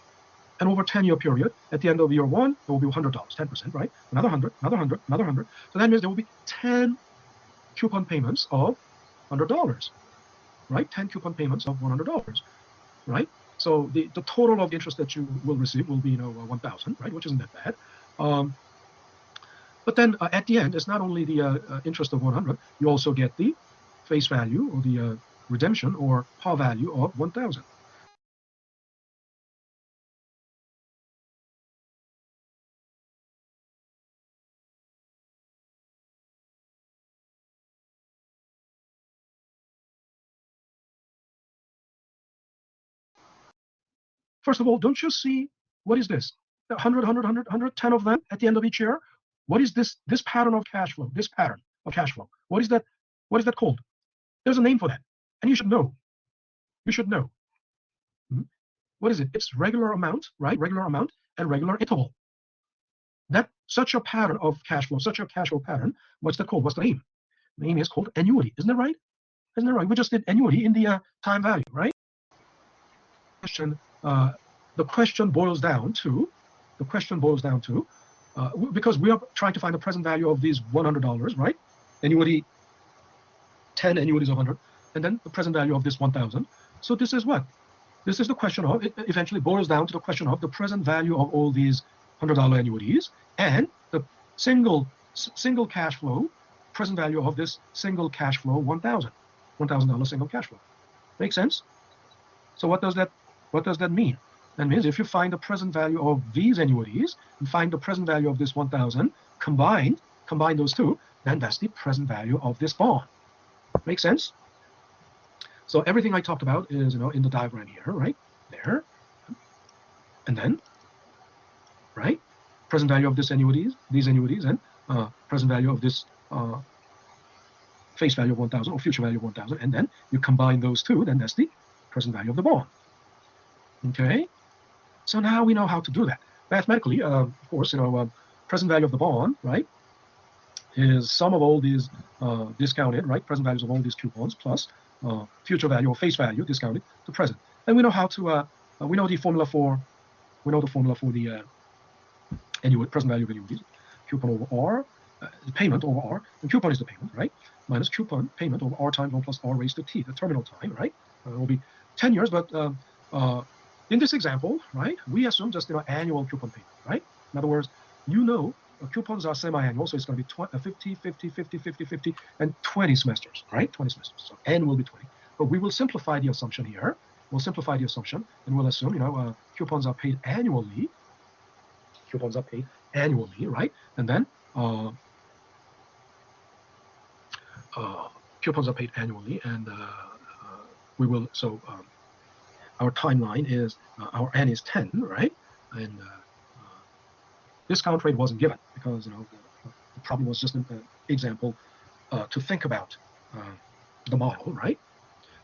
And over a 10-year period, at the end of year one, there will be $100, 10%, right? Another 100, another 100, another 100. So that means there will be 10 coupon payments of $100, right? 10 coupon payments of $100, right? So the total of the interest that you will receive will be 1,000, right? Which isn't that bad. But then at the end, it's not only the interest of 100, you also get the face value or the redemption or par value of 1,000. First of all, don't you see, what is this? 100, 100, 100, 100, 10 of them at the end of each year? What is this pattern of cash flow? This pattern of cash flow. What is that? What is that called? There's a name for that. And you should know. You should know. What is it? It's regular amount, right? Regular amount and regular interval. That such a pattern of cash flow, such a cash flow pattern, what's that called? What's the name? The name is called annuity. Isn't that right? Isn't that right? We just did annuity in the time value, right? question boils down to, because we are trying to find the present value of these $100, right? Annuity 10, annuities of 100, and then the present value of this 1,000. So this is what? This is the question of, it eventually boils down to the question of the present value of all these $100 annuities and the single cash flow, present value of this single cash flow, $1,000 single cash flow. Make sense? So what does that mean? That means if you find the present value of these annuities and find the present value of this 1,000, combine those two, then that's the present value of this bond. Make sense? So everything I talked about is, in the diagram here, right there, and then, right, present value of these annuities, and present value of this face value of 1,000 or future value of 1,000, and then you combine those two, then that's the present value of the bond. Okay, so now we know how to do that mathematically. Of course, present value of the bond, right, is sum of all these discounted, right, present values of all these coupons plus future value or face value discounted to present. And we know how to we know the formula for the annuity, present value of annuities, coupon over R, the payment over R, and coupon is the payment, right, minus coupon payment over R times 1 plus R raised to T, the terminal time, right. It will be 10 years, but in this example, right, we assume just annual coupon payment, right. In other words, coupons are semi-annual, so it's going to be 50, 50, 50, 50, 50, and 20 semesters, right? 20 semesters. So N will be 20. But we will simplify the assumption here. We'll simplify the assumption, and we'll assume, coupons are paid annually. Coupons are paid annually, right? And then coupons are paid annually, and we will. So our timeline is our N is 10, right? And discount rate wasn't given because the problem was just an example to think about the model, right?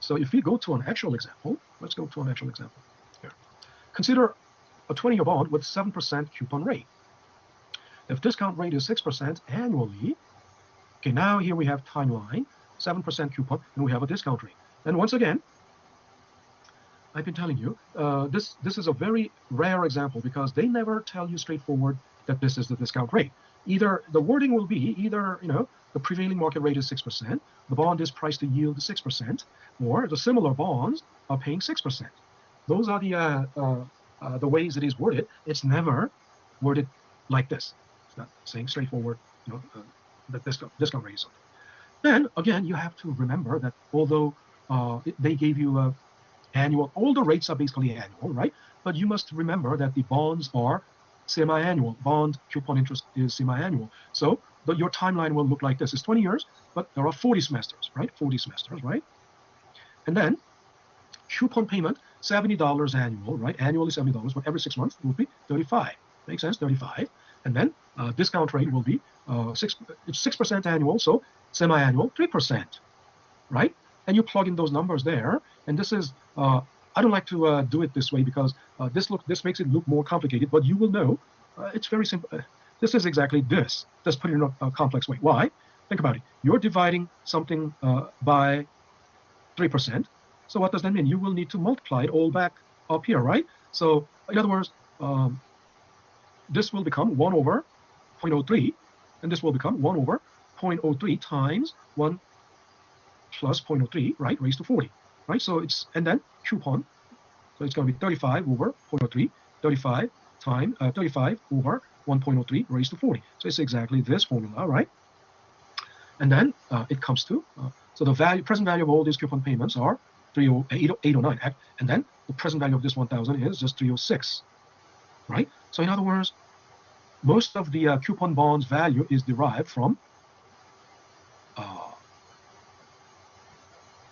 So if we go to an actual example, let's go to an actual example here. Consider a 20-year bond with 7% coupon rate. If discount rate is 6% annually, okay, now here we have timeline, 7% coupon, and we have a discount rate. And once again, I've been telling you, this is a very rare example because they never tell you straightforward that this is the discount rate. Either the wording will be the prevailing market rate is 6%, the bond is priced to yield 6%, or the similar bonds are paying 6%. Those are the ways it is worded. It's never worded like this. It's not saying straightforward, that discount rate is something. Then again, you have to remember that although they gave you annual, all the rates are basically annual, right? But you must remember that the bonds are semi-annual. Bond coupon interest is semi-annual. So your timeline will look like this. It's 20 years, but there are 40 semesters, right? 40 semesters, right? And then coupon payment, $70 annual, right? Annually $70, but every 6 months it would be 35. Makes sense? 35. And then discount rate will be 6% annual, so semi-annual 3%, right? And you plug in those numbers there, and this is I don't like to do it this way because this makes it look more complicated, but you will know it's very simple. This is exactly this. Just put it in a complex way. Why? Think about it. You're dividing something by 3%. So what does that mean? You will need to multiply it all back up here, right? So in other words, this will become 1 over 0.03, and this will become 1 over 0.03 times 1 plus 0.03, right, raised to 40, right? So it's, and then coupon, so it's going to be 35 over 0.03, 35 times 35 over 1.03 raised to 40. So it's exactly this formula, right? And then it comes to, so the present value of all these coupon payments are 809, and then the present value of this 1,000 is just 306, right? So in other words, most of the coupon bonds value is derived from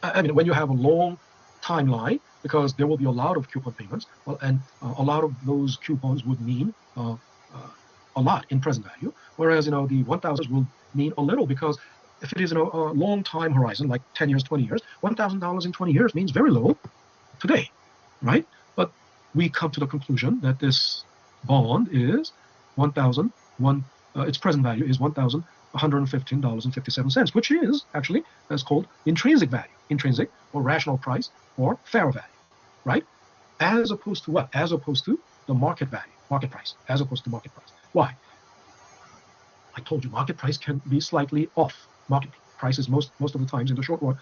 I mean, when you have a long timeline, because there will be a lot of coupon payments, well, and a lot of those coupons would mean a lot in present value, whereas the 1,000 will mean a little, because if it is a long time horizon, like 10 years, 20 years, $1,000 in 20 years means very little today, right? But we come to the conclusion that this bond is its present value is $1,115.57, which is actually, that's called intrinsic value, intrinsic or rational price or fair value, right? as opposed to what? As opposed to the market value, market price, as opposed to market price. Why? I told you market price can be slightly off. Market price is most of the times in the short run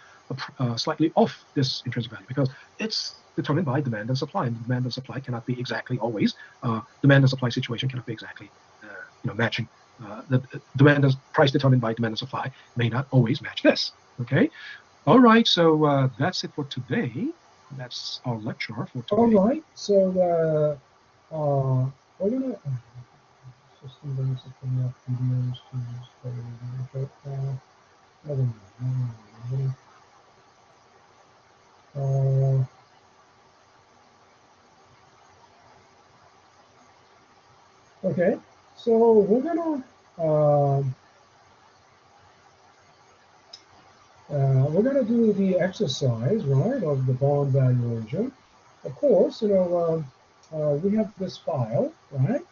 slightly off this intrinsic value because it's determined by demand and supply, and demand and supply cannot be exactly always. Demand and supply situation cannot be exactly matching. The demand and price determined by demand and supply may not always match this. Okay. All right. So that's it for today. That's our lecture for today. All right. So we're gonna. System brings up enough videos to start. Never mind. Okay, so we're gonna do the exercise, right, of the bond valuation. Of course, we have this file, right?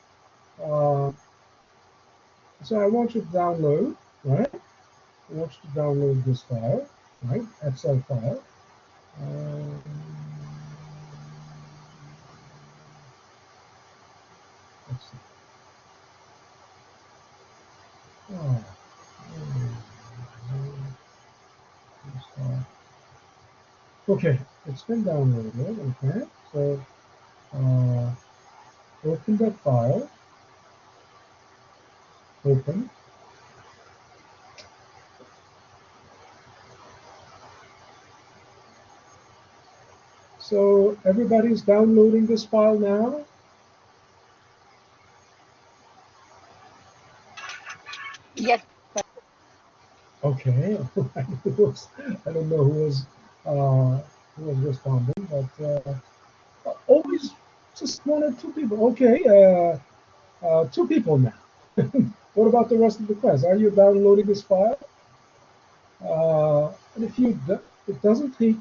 So I want you to download, right? I want you to download this file, right? Excel file. Let's see. Okay, it's been downloaded. Okay, so open that file. Open. So everybody's downloading this file now. Yes. Okay. I don't know who was responding, but always just one or two people. Okay, two people now. What about the rest of the class? Are you downloading this file? And if you do, it doesn't take,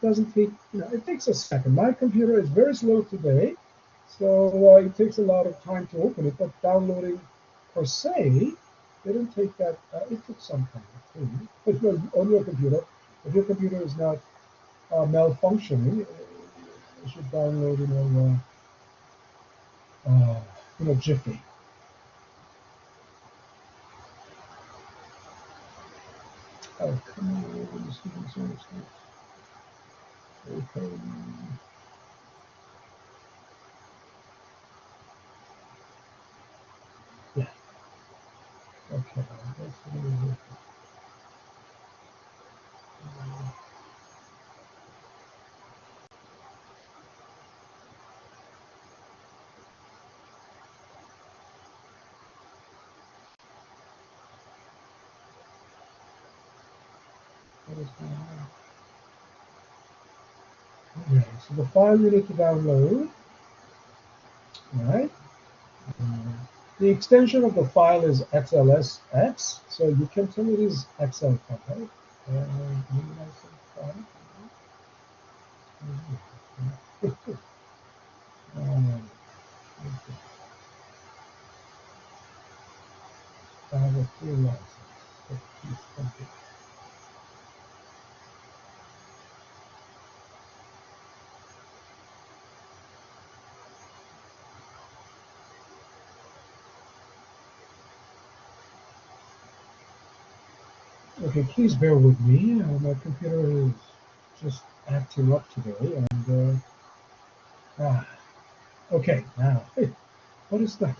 it takes a second. My computer is very slow today, so it takes a lot of time to open it, but downloading per se didn't take that, it took some time too. But on your computer, if your computer is not malfunctioning, you should download, Jiffy. Oh, come on, students, okay. Yeah. Okay. What is going on? Okay, so the file you need to download, right? The extension of the file is XLSX, so you can tell it is Excel file. I have a free license. Okay, please bear with me. My computer is just acting up today, and okay, now, hey, what is that?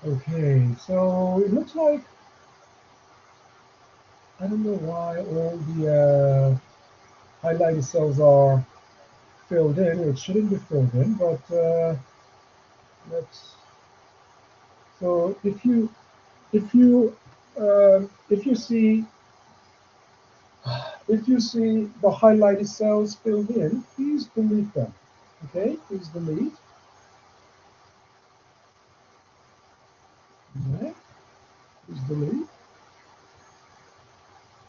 Okay, so it looks like I don't know why all the highlighted cells are filled in. It shouldn't be filled in, but let's. So if you see the highlighted cells filled in, please delete them. Okay, please delete. Okay, please delete.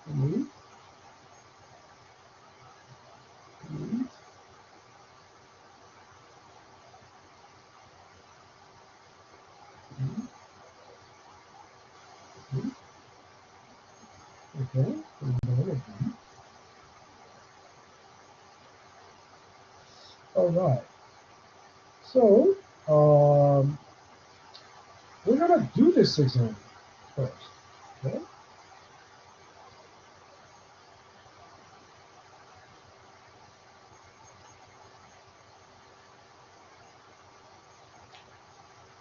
Delete. Delete. Delete. Delete. Okay, delete all of them. right. So we're gonna do this example first. Okay.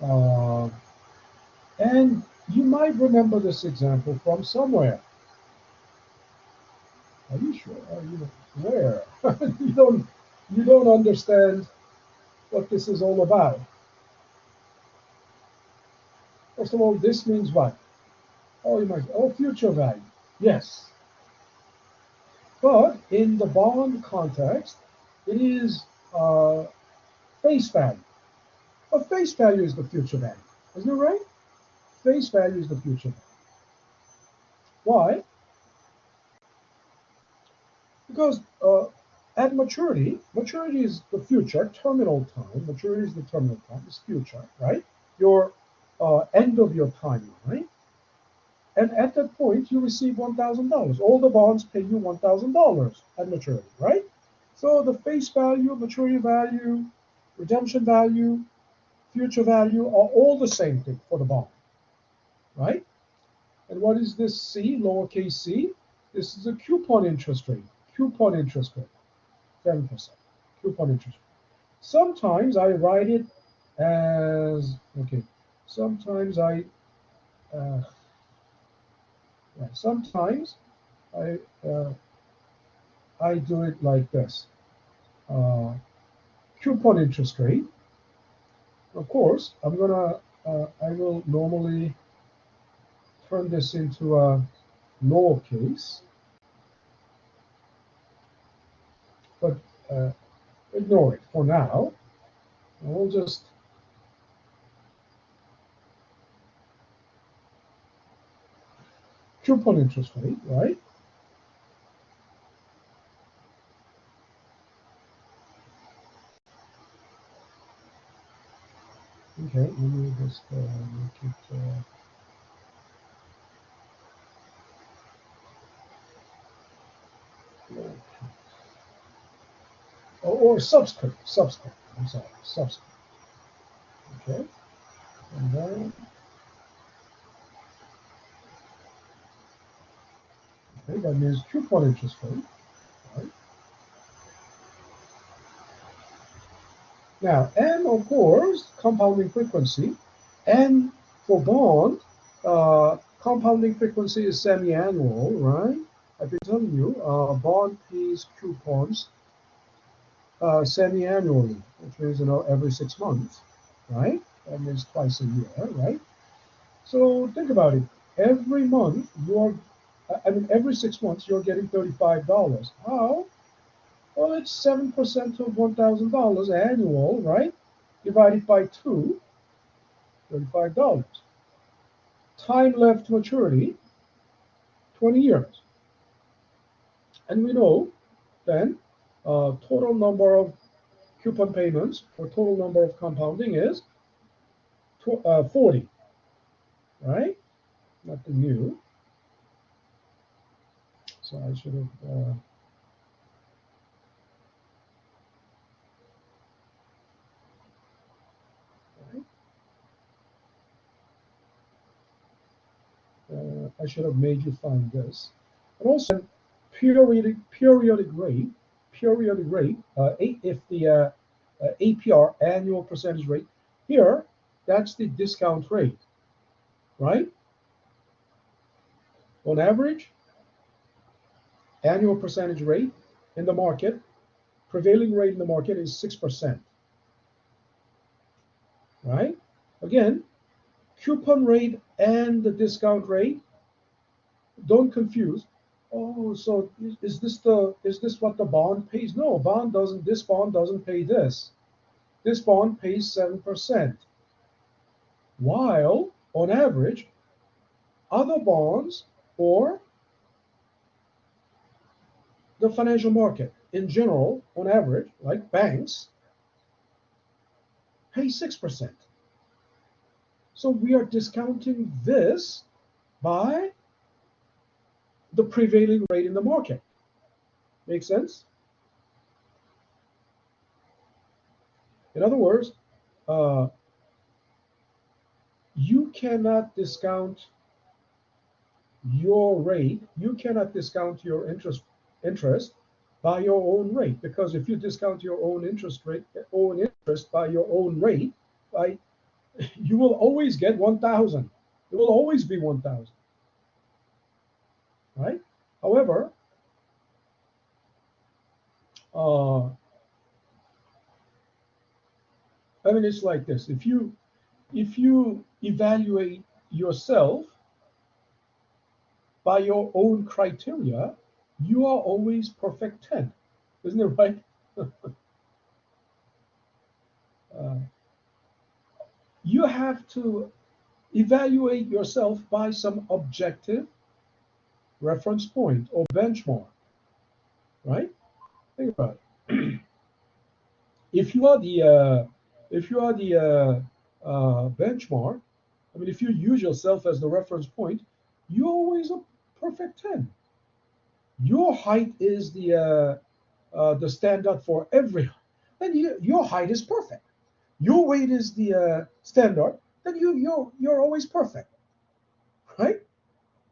Uh, and you might remember this example from somewhere. Are you sure? Are you where? You don't understand what this is all about. First of all, this means what? Oh, you might say, oh, future value. Yes. But in the bond context, it is face value. But face value is the future value. Isn't it right? Face value is the future value. Why? Because at maturity is the future, terminal time. Maturity is the terminal time, it's future, right? Your end of your timeline. And at that point, you receive $1,000. All the bonds pay you $1,000 at maturity, right? So the face value, maturity value, redemption value, future value are all the same thing for the bond, right? And what is this C, lowercase c? This is a coupon interest rate. Coupon interest rate, 7%. Coupon interest rate. Sometimes I write it as, okay, sometimes uh, sometimes I, uh, I do it like this. Coupon interest rate. Of course, I will normally turn this into a lowercase, but ignore it for now. We'll just coupon interest rate, right? Okay, let me just make it. Or subscript. I'm sorry, subscript. Okay, and then okay, that means coupon interest rate. Right? Now, and of course, compounding frequency, and for bond, compounding frequency is semi-annual, right? I've been telling you, bond pays coupons semi-annually, which means every 6 months, right? That means twice a year, right? So think about it. Every month every 6 months you're getting $35. How? Well, it's 7% of $1,000 annual, right? Divided by two, $35. Time left to maturity, 20 years. And we know then total number of coupon payments or total number of compounding is 40, right? Nothing new. So I should have. I should have made you find this. And also periodic rate, if the APR, annual percentage rate, here, that's the discount rate, right? On average, annual percentage rate in the market, prevailing rate in the market is 6%, right? Again, coupon rate and the discount rate, don't confuse. Oh, so is this what the bond pays? No, this bond doesn't pay this. This bond pays 7%. While on average, other bonds or the financial market in general, on average, like banks, pay 6%. So we are discounting this by the prevailing rate in the market. Make sense? In other words, uh, you cannot discount your rate. You cannot discount your interest by your own rate, because if you discount your own interest by your own rate, right, you will always get 1,000. It will always be 1,000, right? However, uh, I mean, it's like this. If you evaluate yourself by your own criteria, you are always perfect 10. Isn't it right? uh, you have to evaluate yourself by some objective reference point or benchmark, right? Think about it. If you are the benchmark, I mean, if you use yourself as the reference point, you're always a perfect 10. Your height is the standard for every, then your height is perfect. Your weight is the standard, then you're always perfect, right?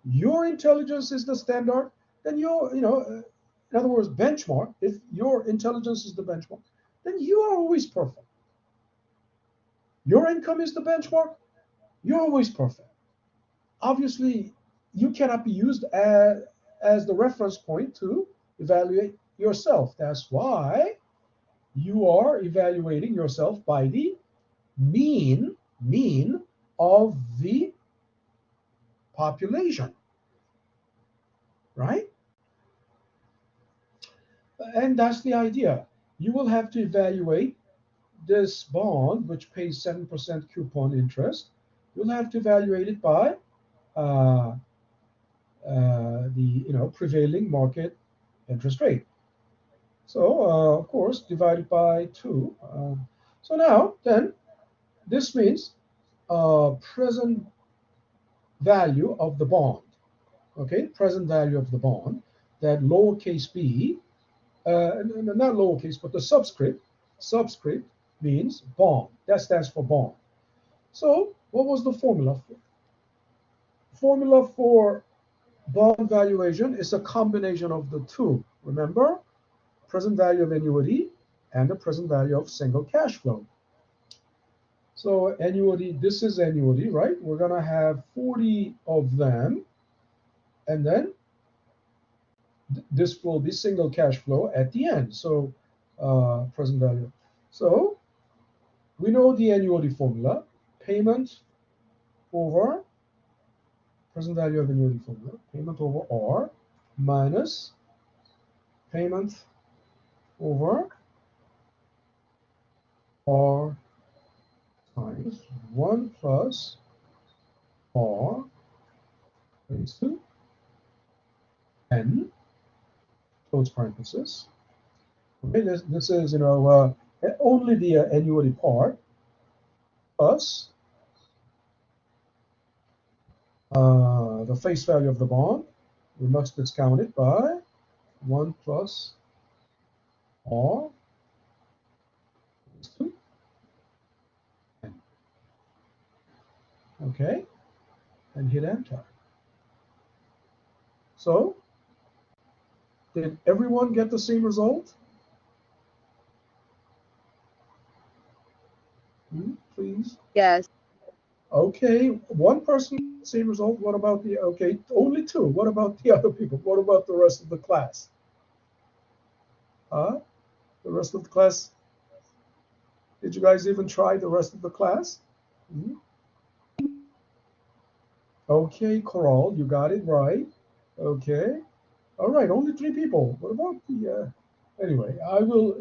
Your intelligence is the standard, then in other words, benchmark. If your intelligence is the benchmark, then you are always perfect. Your income is the benchmark, you're always perfect. Obviously, you cannot be used as the reference point to evaluate yourself. That's why you are evaluating yourself by the mean of the population, right? And that's the idea. You will have to evaluate this bond, which pays 7% coupon interest. You'll have to evaluate it by uh, the prevailing market interest rate. So of course, divided by 2. So now then, this means present value of the bond. Okay, present value of the bond. That lowercase b, not lowercase, but the subscript. Subscript means bond. That stands for bond. So what was the formula for? Formula for bond valuation is a combination of the two. Remember, present value of annuity and the present value of single cash flow. So annuity, this is annuity, right? We're gonna have 40 of them, and then this will be single cash flow at the end. So present value. So we know the annuity formula: payment over present value of annuity formula, payment over R minus payment over R times 1 plus R raised to N, close parenthesis. Okay, this is only the annuity part plus the face value of the bond. We must discount it by 1 plus R raised to N. Okay, and hit enter. So, did everyone get the same result? Please. Yes. Okay, one person, same result. What about the, okay, only two. What about the other people? What about the rest of the class? Huh? The rest of the class? Did you guys even try the rest of the class? Hmm? Okay, Coral, you got it right. Okay. All right, only three people. What about the, anyway, I will,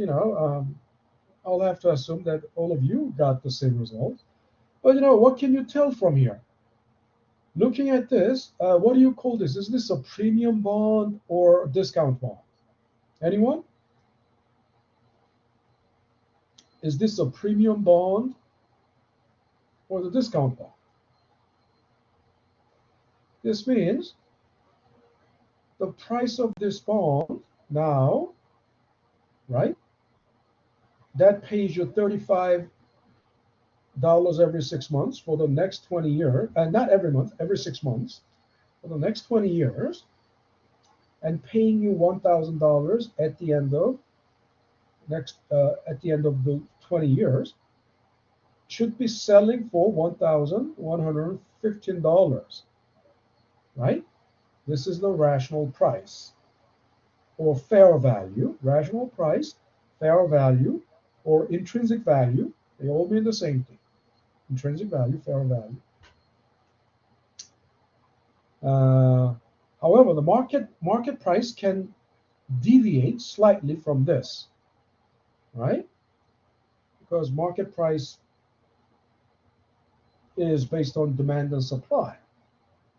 I'll have to assume that all of you got the same result. But, what can you tell from here? Looking at this, what do you call this? Is this a premium bond or a discount bond? Anyone? Is this a premium bond or the discount bond? This means the price of this bond now, right, that pays you $35 every 6 months for the next 20 years, and not every month, every 6 months for the next 20 years, and paying you $1,000 at the end of the 20 years, should be selling for $1,115, right? This is the rational price or fair value. Rational price, fair value, or intrinsic value. They all mean the same thing. Intrinsic value, fair value. However, the market price can deviate slightly from this, right? Because market price is based on demand and supply.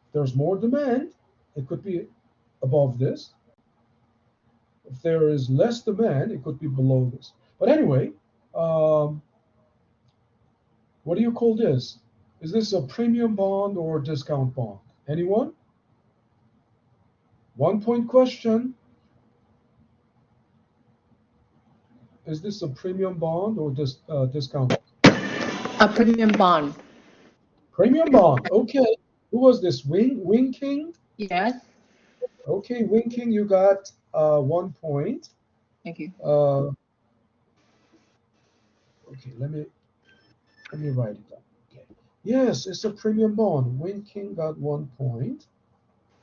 If there's more demand, it could be above this. If there is less demand, it could be below this. But anyway, what do you call this? Is this a premium bond or a discount bond? Anyone? 1 point question. Is this a premium bond or discount? A premium bond. Premium bond. Okay. Who was this? Wing King? Yes. Okay, Wing King, you got 1 point. Thank you. Okay, let me write it down. Okay. Yes, it's a premium bond. Wing King got 1 point.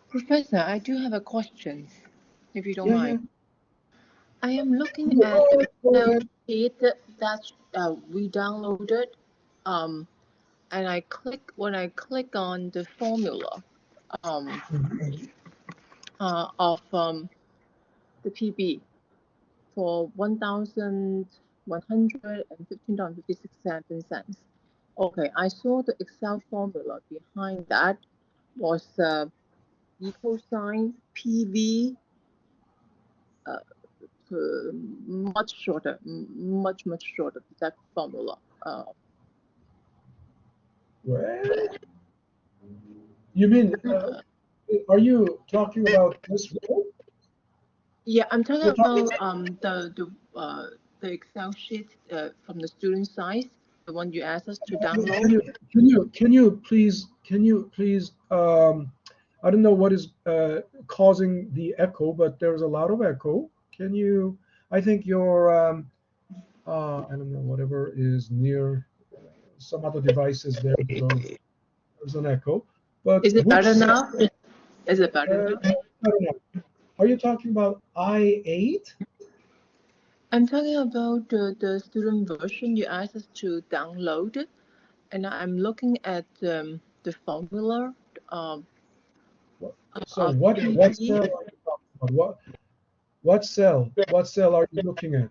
Professor, I do have a question, if you don't Yeah, mind. I am looking yeah. at the Go Excel ahead. sheet that we downloaded, and when I click on the formula Mhm. of the PB for $1,115.56. Okay, I saw the Excel formula behind that was equal sign PV, much shorter, much shorter, that formula. Well, you mean, are you talking about this row? Yeah, I'm talking You're talking about the Excel sheet from the student size, the one you asked us to download. Can you please I don't know what is causing the echo, but there's a lot of echo. Can you, I think your I don't know, whatever is near some other devices there, there's an echo. But Is it which better cell? now? Is it better now? I don't know. Are you talking about I8? I'm talking about the student version you asked us to download, and I'm looking at the formula So of what PV. cell are you talking about? What cell? What cell are you looking at?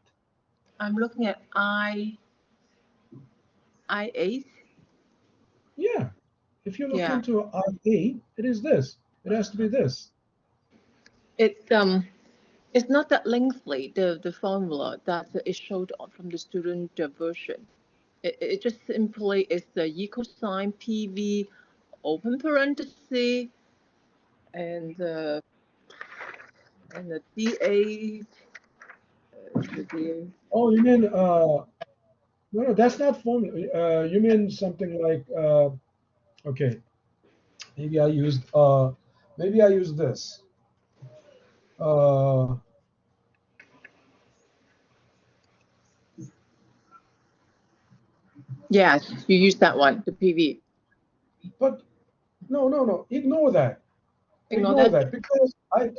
I'm looking at I8. Yeah. If you look Yeah, into I8, it is this. It has to be this. it's not that lengthy, the formula that is showed from the student version. It just simply is the equal sign PV, open parenthesis, and the D8. The D8. Oh, you mean no, that's not formula. You mean something like okay, maybe I used this. Uh, Yes, you use that one, the PV. but no. Ignore that. Ignore Ignore that. that because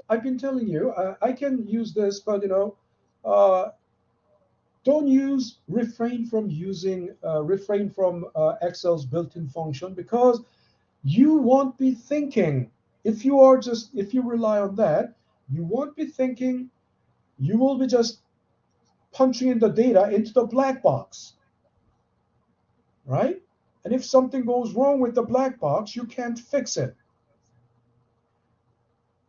I've been telling you I can use this, but uh, don't refrain from using refrain from Excel's built-in function because you won't be thinking if you rely on that, you won't be thinking, you will be just punching in the data into the black box, right? And if something goes wrong with the black box, you can't fix it.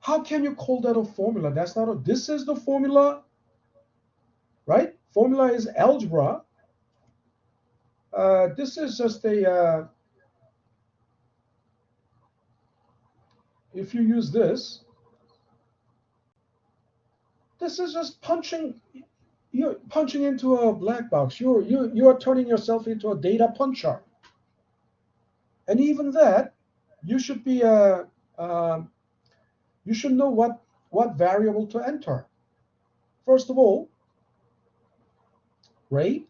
How can you call that a formula? That's not a, this is the formula, right? Formula is algebra. This is just if you use this is just punching. you're punching into a black box. You're turning yourself into a data puncher. And even that, you should be you should know what variable to enter. First of all, rate.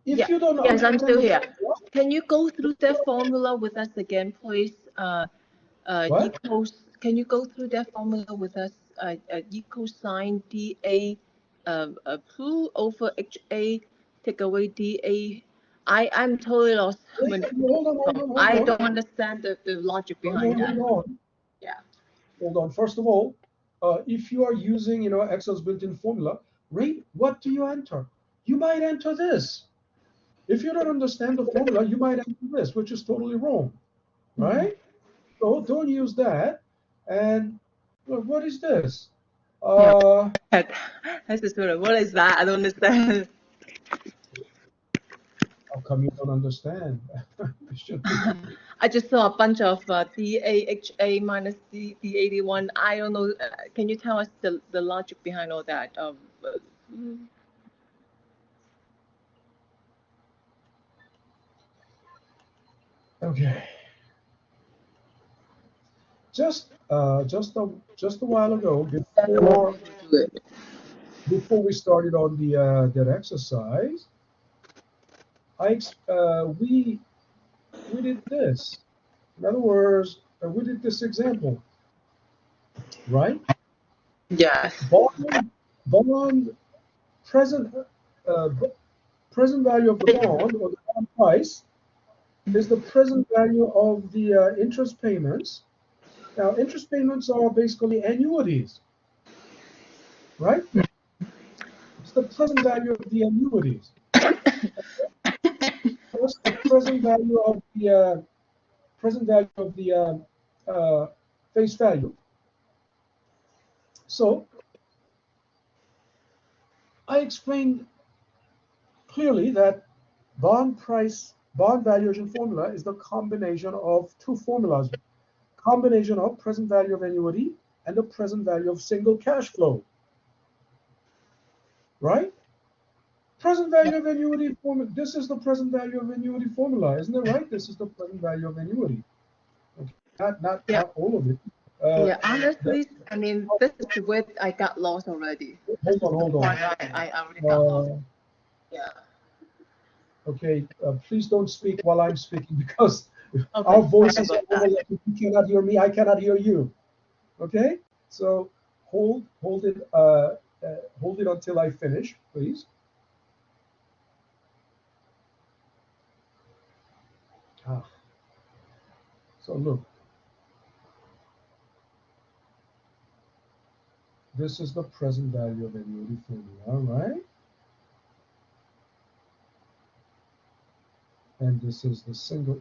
If Yeah. you don't Yes, I'm still here. understand Can you go through that formula with us again, please? what? Equals. Can you go through that formula with us? Equal sign dA, Q over HA, take away dA. I'm totally lost when I don't understand the logic behind that. Hold on. Yeah. Hold on. First of all, if you are using Excel's built-in formula, rate, what do you enter? You might enter this. If you don't understand the formula, you might enter this, which is totally wrong, right? So don't use that. And look, what is this? That's the student. What is that? I don't understand. How come you don't understand? You should be. I just saw a bunch of DAHA minus D81. I don't know. Can you tell us the logic behind all that? Okay. Just a while ago, before we started on that exercise, we did this. In other words, we did this example, right? Yes. Bond present present value of the bond or the bond price is the present value of the interest payments. Now, interest payments are basically annuities, right? It's the present value of the annuities. Plus the present value of the face value. So I explained clearly that bond valuation formula is the combination of two formulas, combination of present value of annuity and the present value of single cash flow, right? Present value of annuity formula. This is the present value of annuity formula, isn't it right? This is the present value of annuity. Okay. Not all of it. Yeah, honestly, I mean, this is the word I got lost already. Hold on. I already got lost. Yeah. Okay, please don't speak while I'm speaking because our voices are overlapping. You cannot hear me. I cannot hear you. Okay, so hold it until I finish, please. So look, this is the present value of annuity formula, right? And this is the single,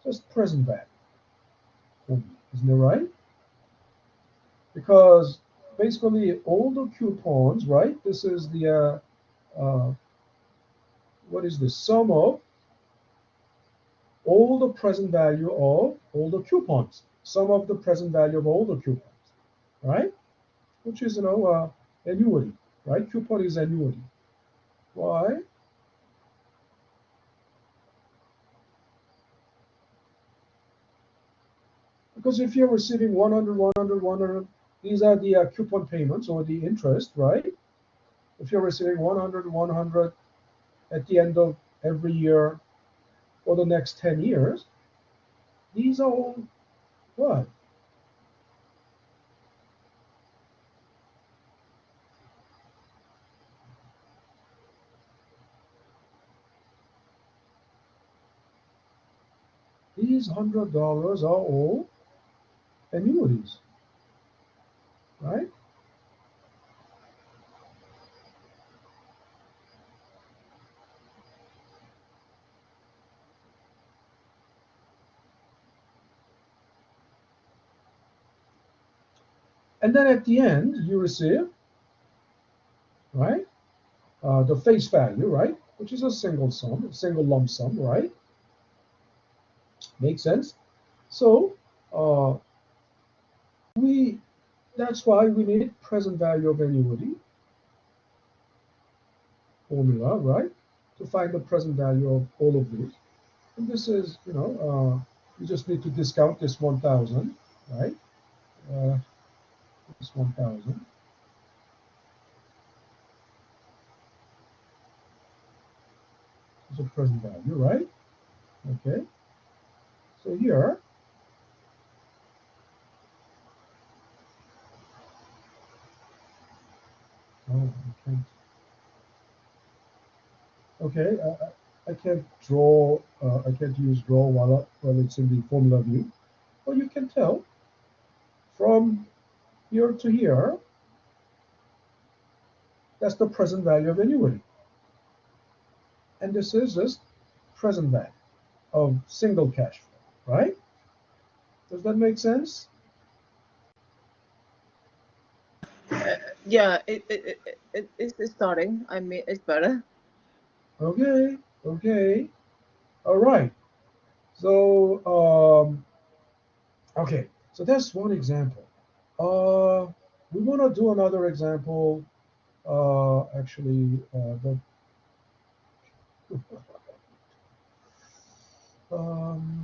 just present value formula, isn't it right? Because basically all the coupons, right? This is the what is the sum of all the present value of all the coupons, sum of the present value of all the coupons, right? Which is annuity, right? Coupon is annuity. Why? Because if you're receiving 100, 100, 100, these are the coupon payments or the interest, right? If you're receiving 100, 100 at the end of every year for the next 10 years, these are all what? These $100 are all annuities, right? And then at the end, you receive, right, the face value, right, which is a single lump sum, right? Makes sense? So we That's why we need present value of annuity formula, right? To find the present value of all of these. And this is, you just need to discount this 1,000, right? Uh, this 1,000. Is a present value, right? Okay. So here, I can't. Okay, I can't draw. I can't use draw while it's in the formula view. But you can tell from here to here, that's the present value of annuity, and this is just present value of single cash flow, right? Does that make sense? Yeah, it's starting. I mean, it's better. Okay, okay, all right. So, okay, so that's one example. We want to do another example. Actually, but um,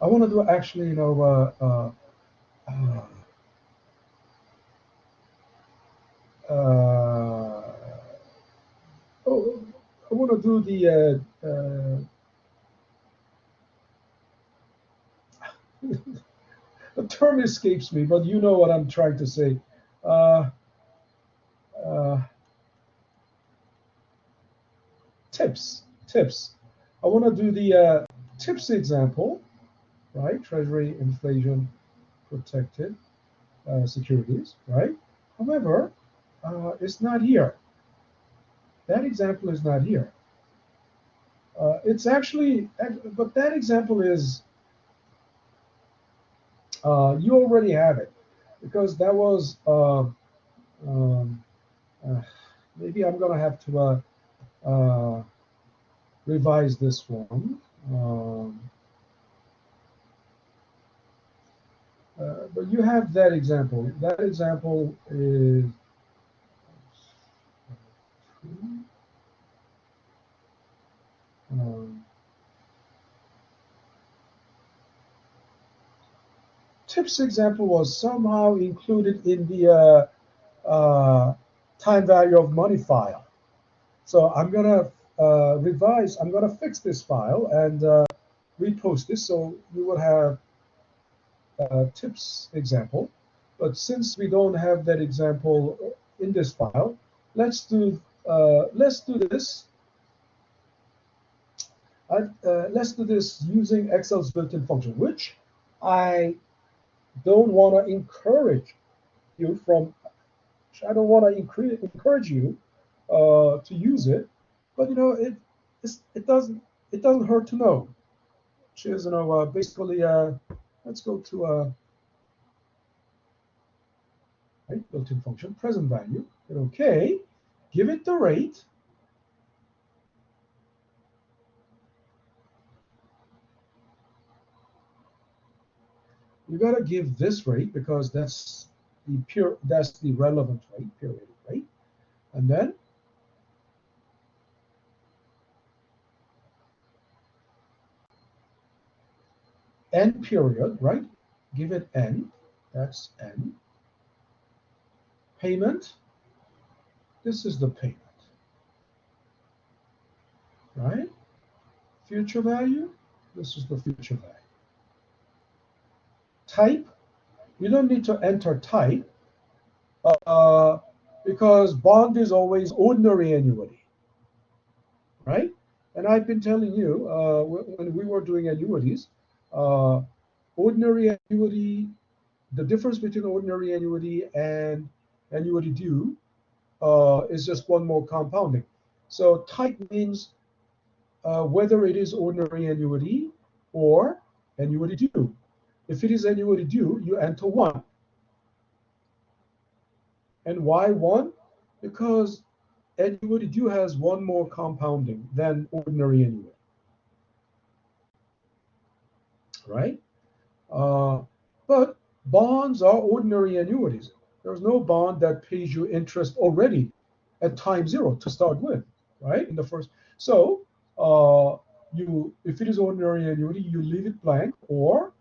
I want to do actually, uh, oh, I want to do the term escapes me, but you know what I'm trying to say. Uh, uh, tips. I want to do the tips example, right? Treasury inflation protected securities, right? However, it's not here. That example is not here. It's actually, but that example is, you already have it because that was, um, uh, maybe I'm going to have to revise this one. But you have that example. That example is um, tips example was somehow included in the time value of money file. So I'm gonna revise. I'm gonna fix this file and repost this. So you will have tips example. But since we don't have that example in this file, let's do this. Let's do this using Excel's built-in function, which I don't want to encourage you from. I don't want to encourage you to use it, but it doesn't hurt to know. Which is basically let's go to right built-in function present value. Hit OK. Give it the rate. You got to give this rate because that's the relevant rate, periodic rate, and then n period, right? Give it n. That's n. Payment. This is the payment, right? Future value. This is the future value. Type. You don't need to enter type uh, because bond is always ordinary annuity, right? And I've been telling you when we were doing annuities, uh, ordinary annuity, the difference between ordinary annuity and annuity due is just one more compounding. So type means whether it is ordinary annuity or annuity due. If it is annuity due, you enter 1. And why 1? Because annuity due has one more compounding than ordinary annuity. right? But bonds are ordinary annuities. There's no bond that pays you interest already at time zero to start with, right? In the first, so if it is ordinary annuity, you leave it blank or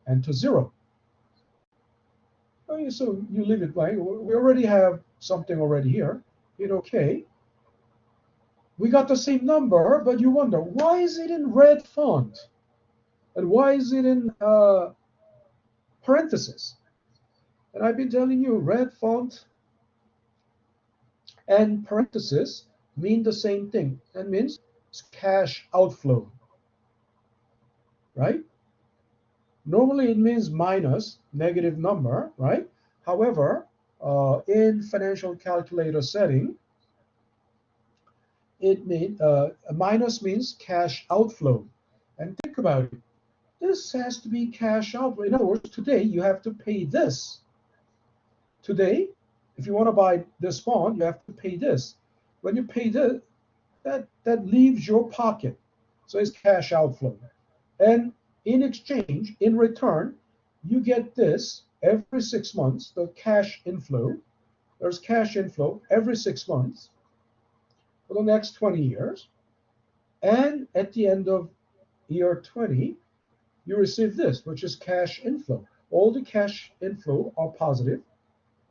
enter zero. Okay, so you leave it blank. We already have something already here. Hit OK. We got the same number, but you wonder, why is it in red font? And why is it in parentheses? And I've been telling you, red font and parentheses mean the same thing. That means it's cash outflow, right? Normally it means minus, negative number, right? However, in financial calculator setting, a minus means cash outflow. And think about it. This has to be cash outflow. In other words, today you have to pay this. Today, if you want to buy this bond, you have to pay this. When you pay this, that leaves your pocket. So it's cash outflow. And in exchange, in return, you get this every 6 months, the cash inflow. There's cash inflow every 6 months for the next 20 years. And at the end of year 20, you receive this, which is cash inflow. All the cash inflow are positive.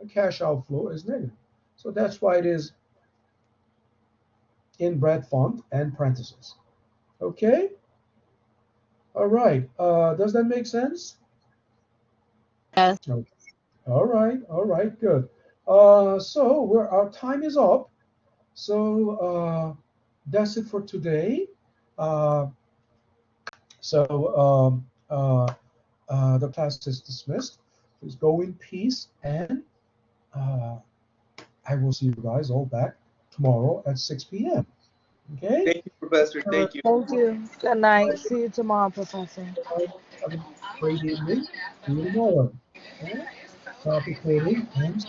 The cash outflow is negative. So that's why it is in red font and parentheses. Okay? All right. Does that make sense? Yes. Okay. All right, good. So our time is up. So that's it for today. The class is dismissed. Please go in peace, and I will see you guys all back tomorrow at 6 p.m. Okay? Thank you, Professor. Thank you. Thank you. Good night. See you tomorrow, Professor. Have a great evening. See you tomorrow. Okay? Stop recording and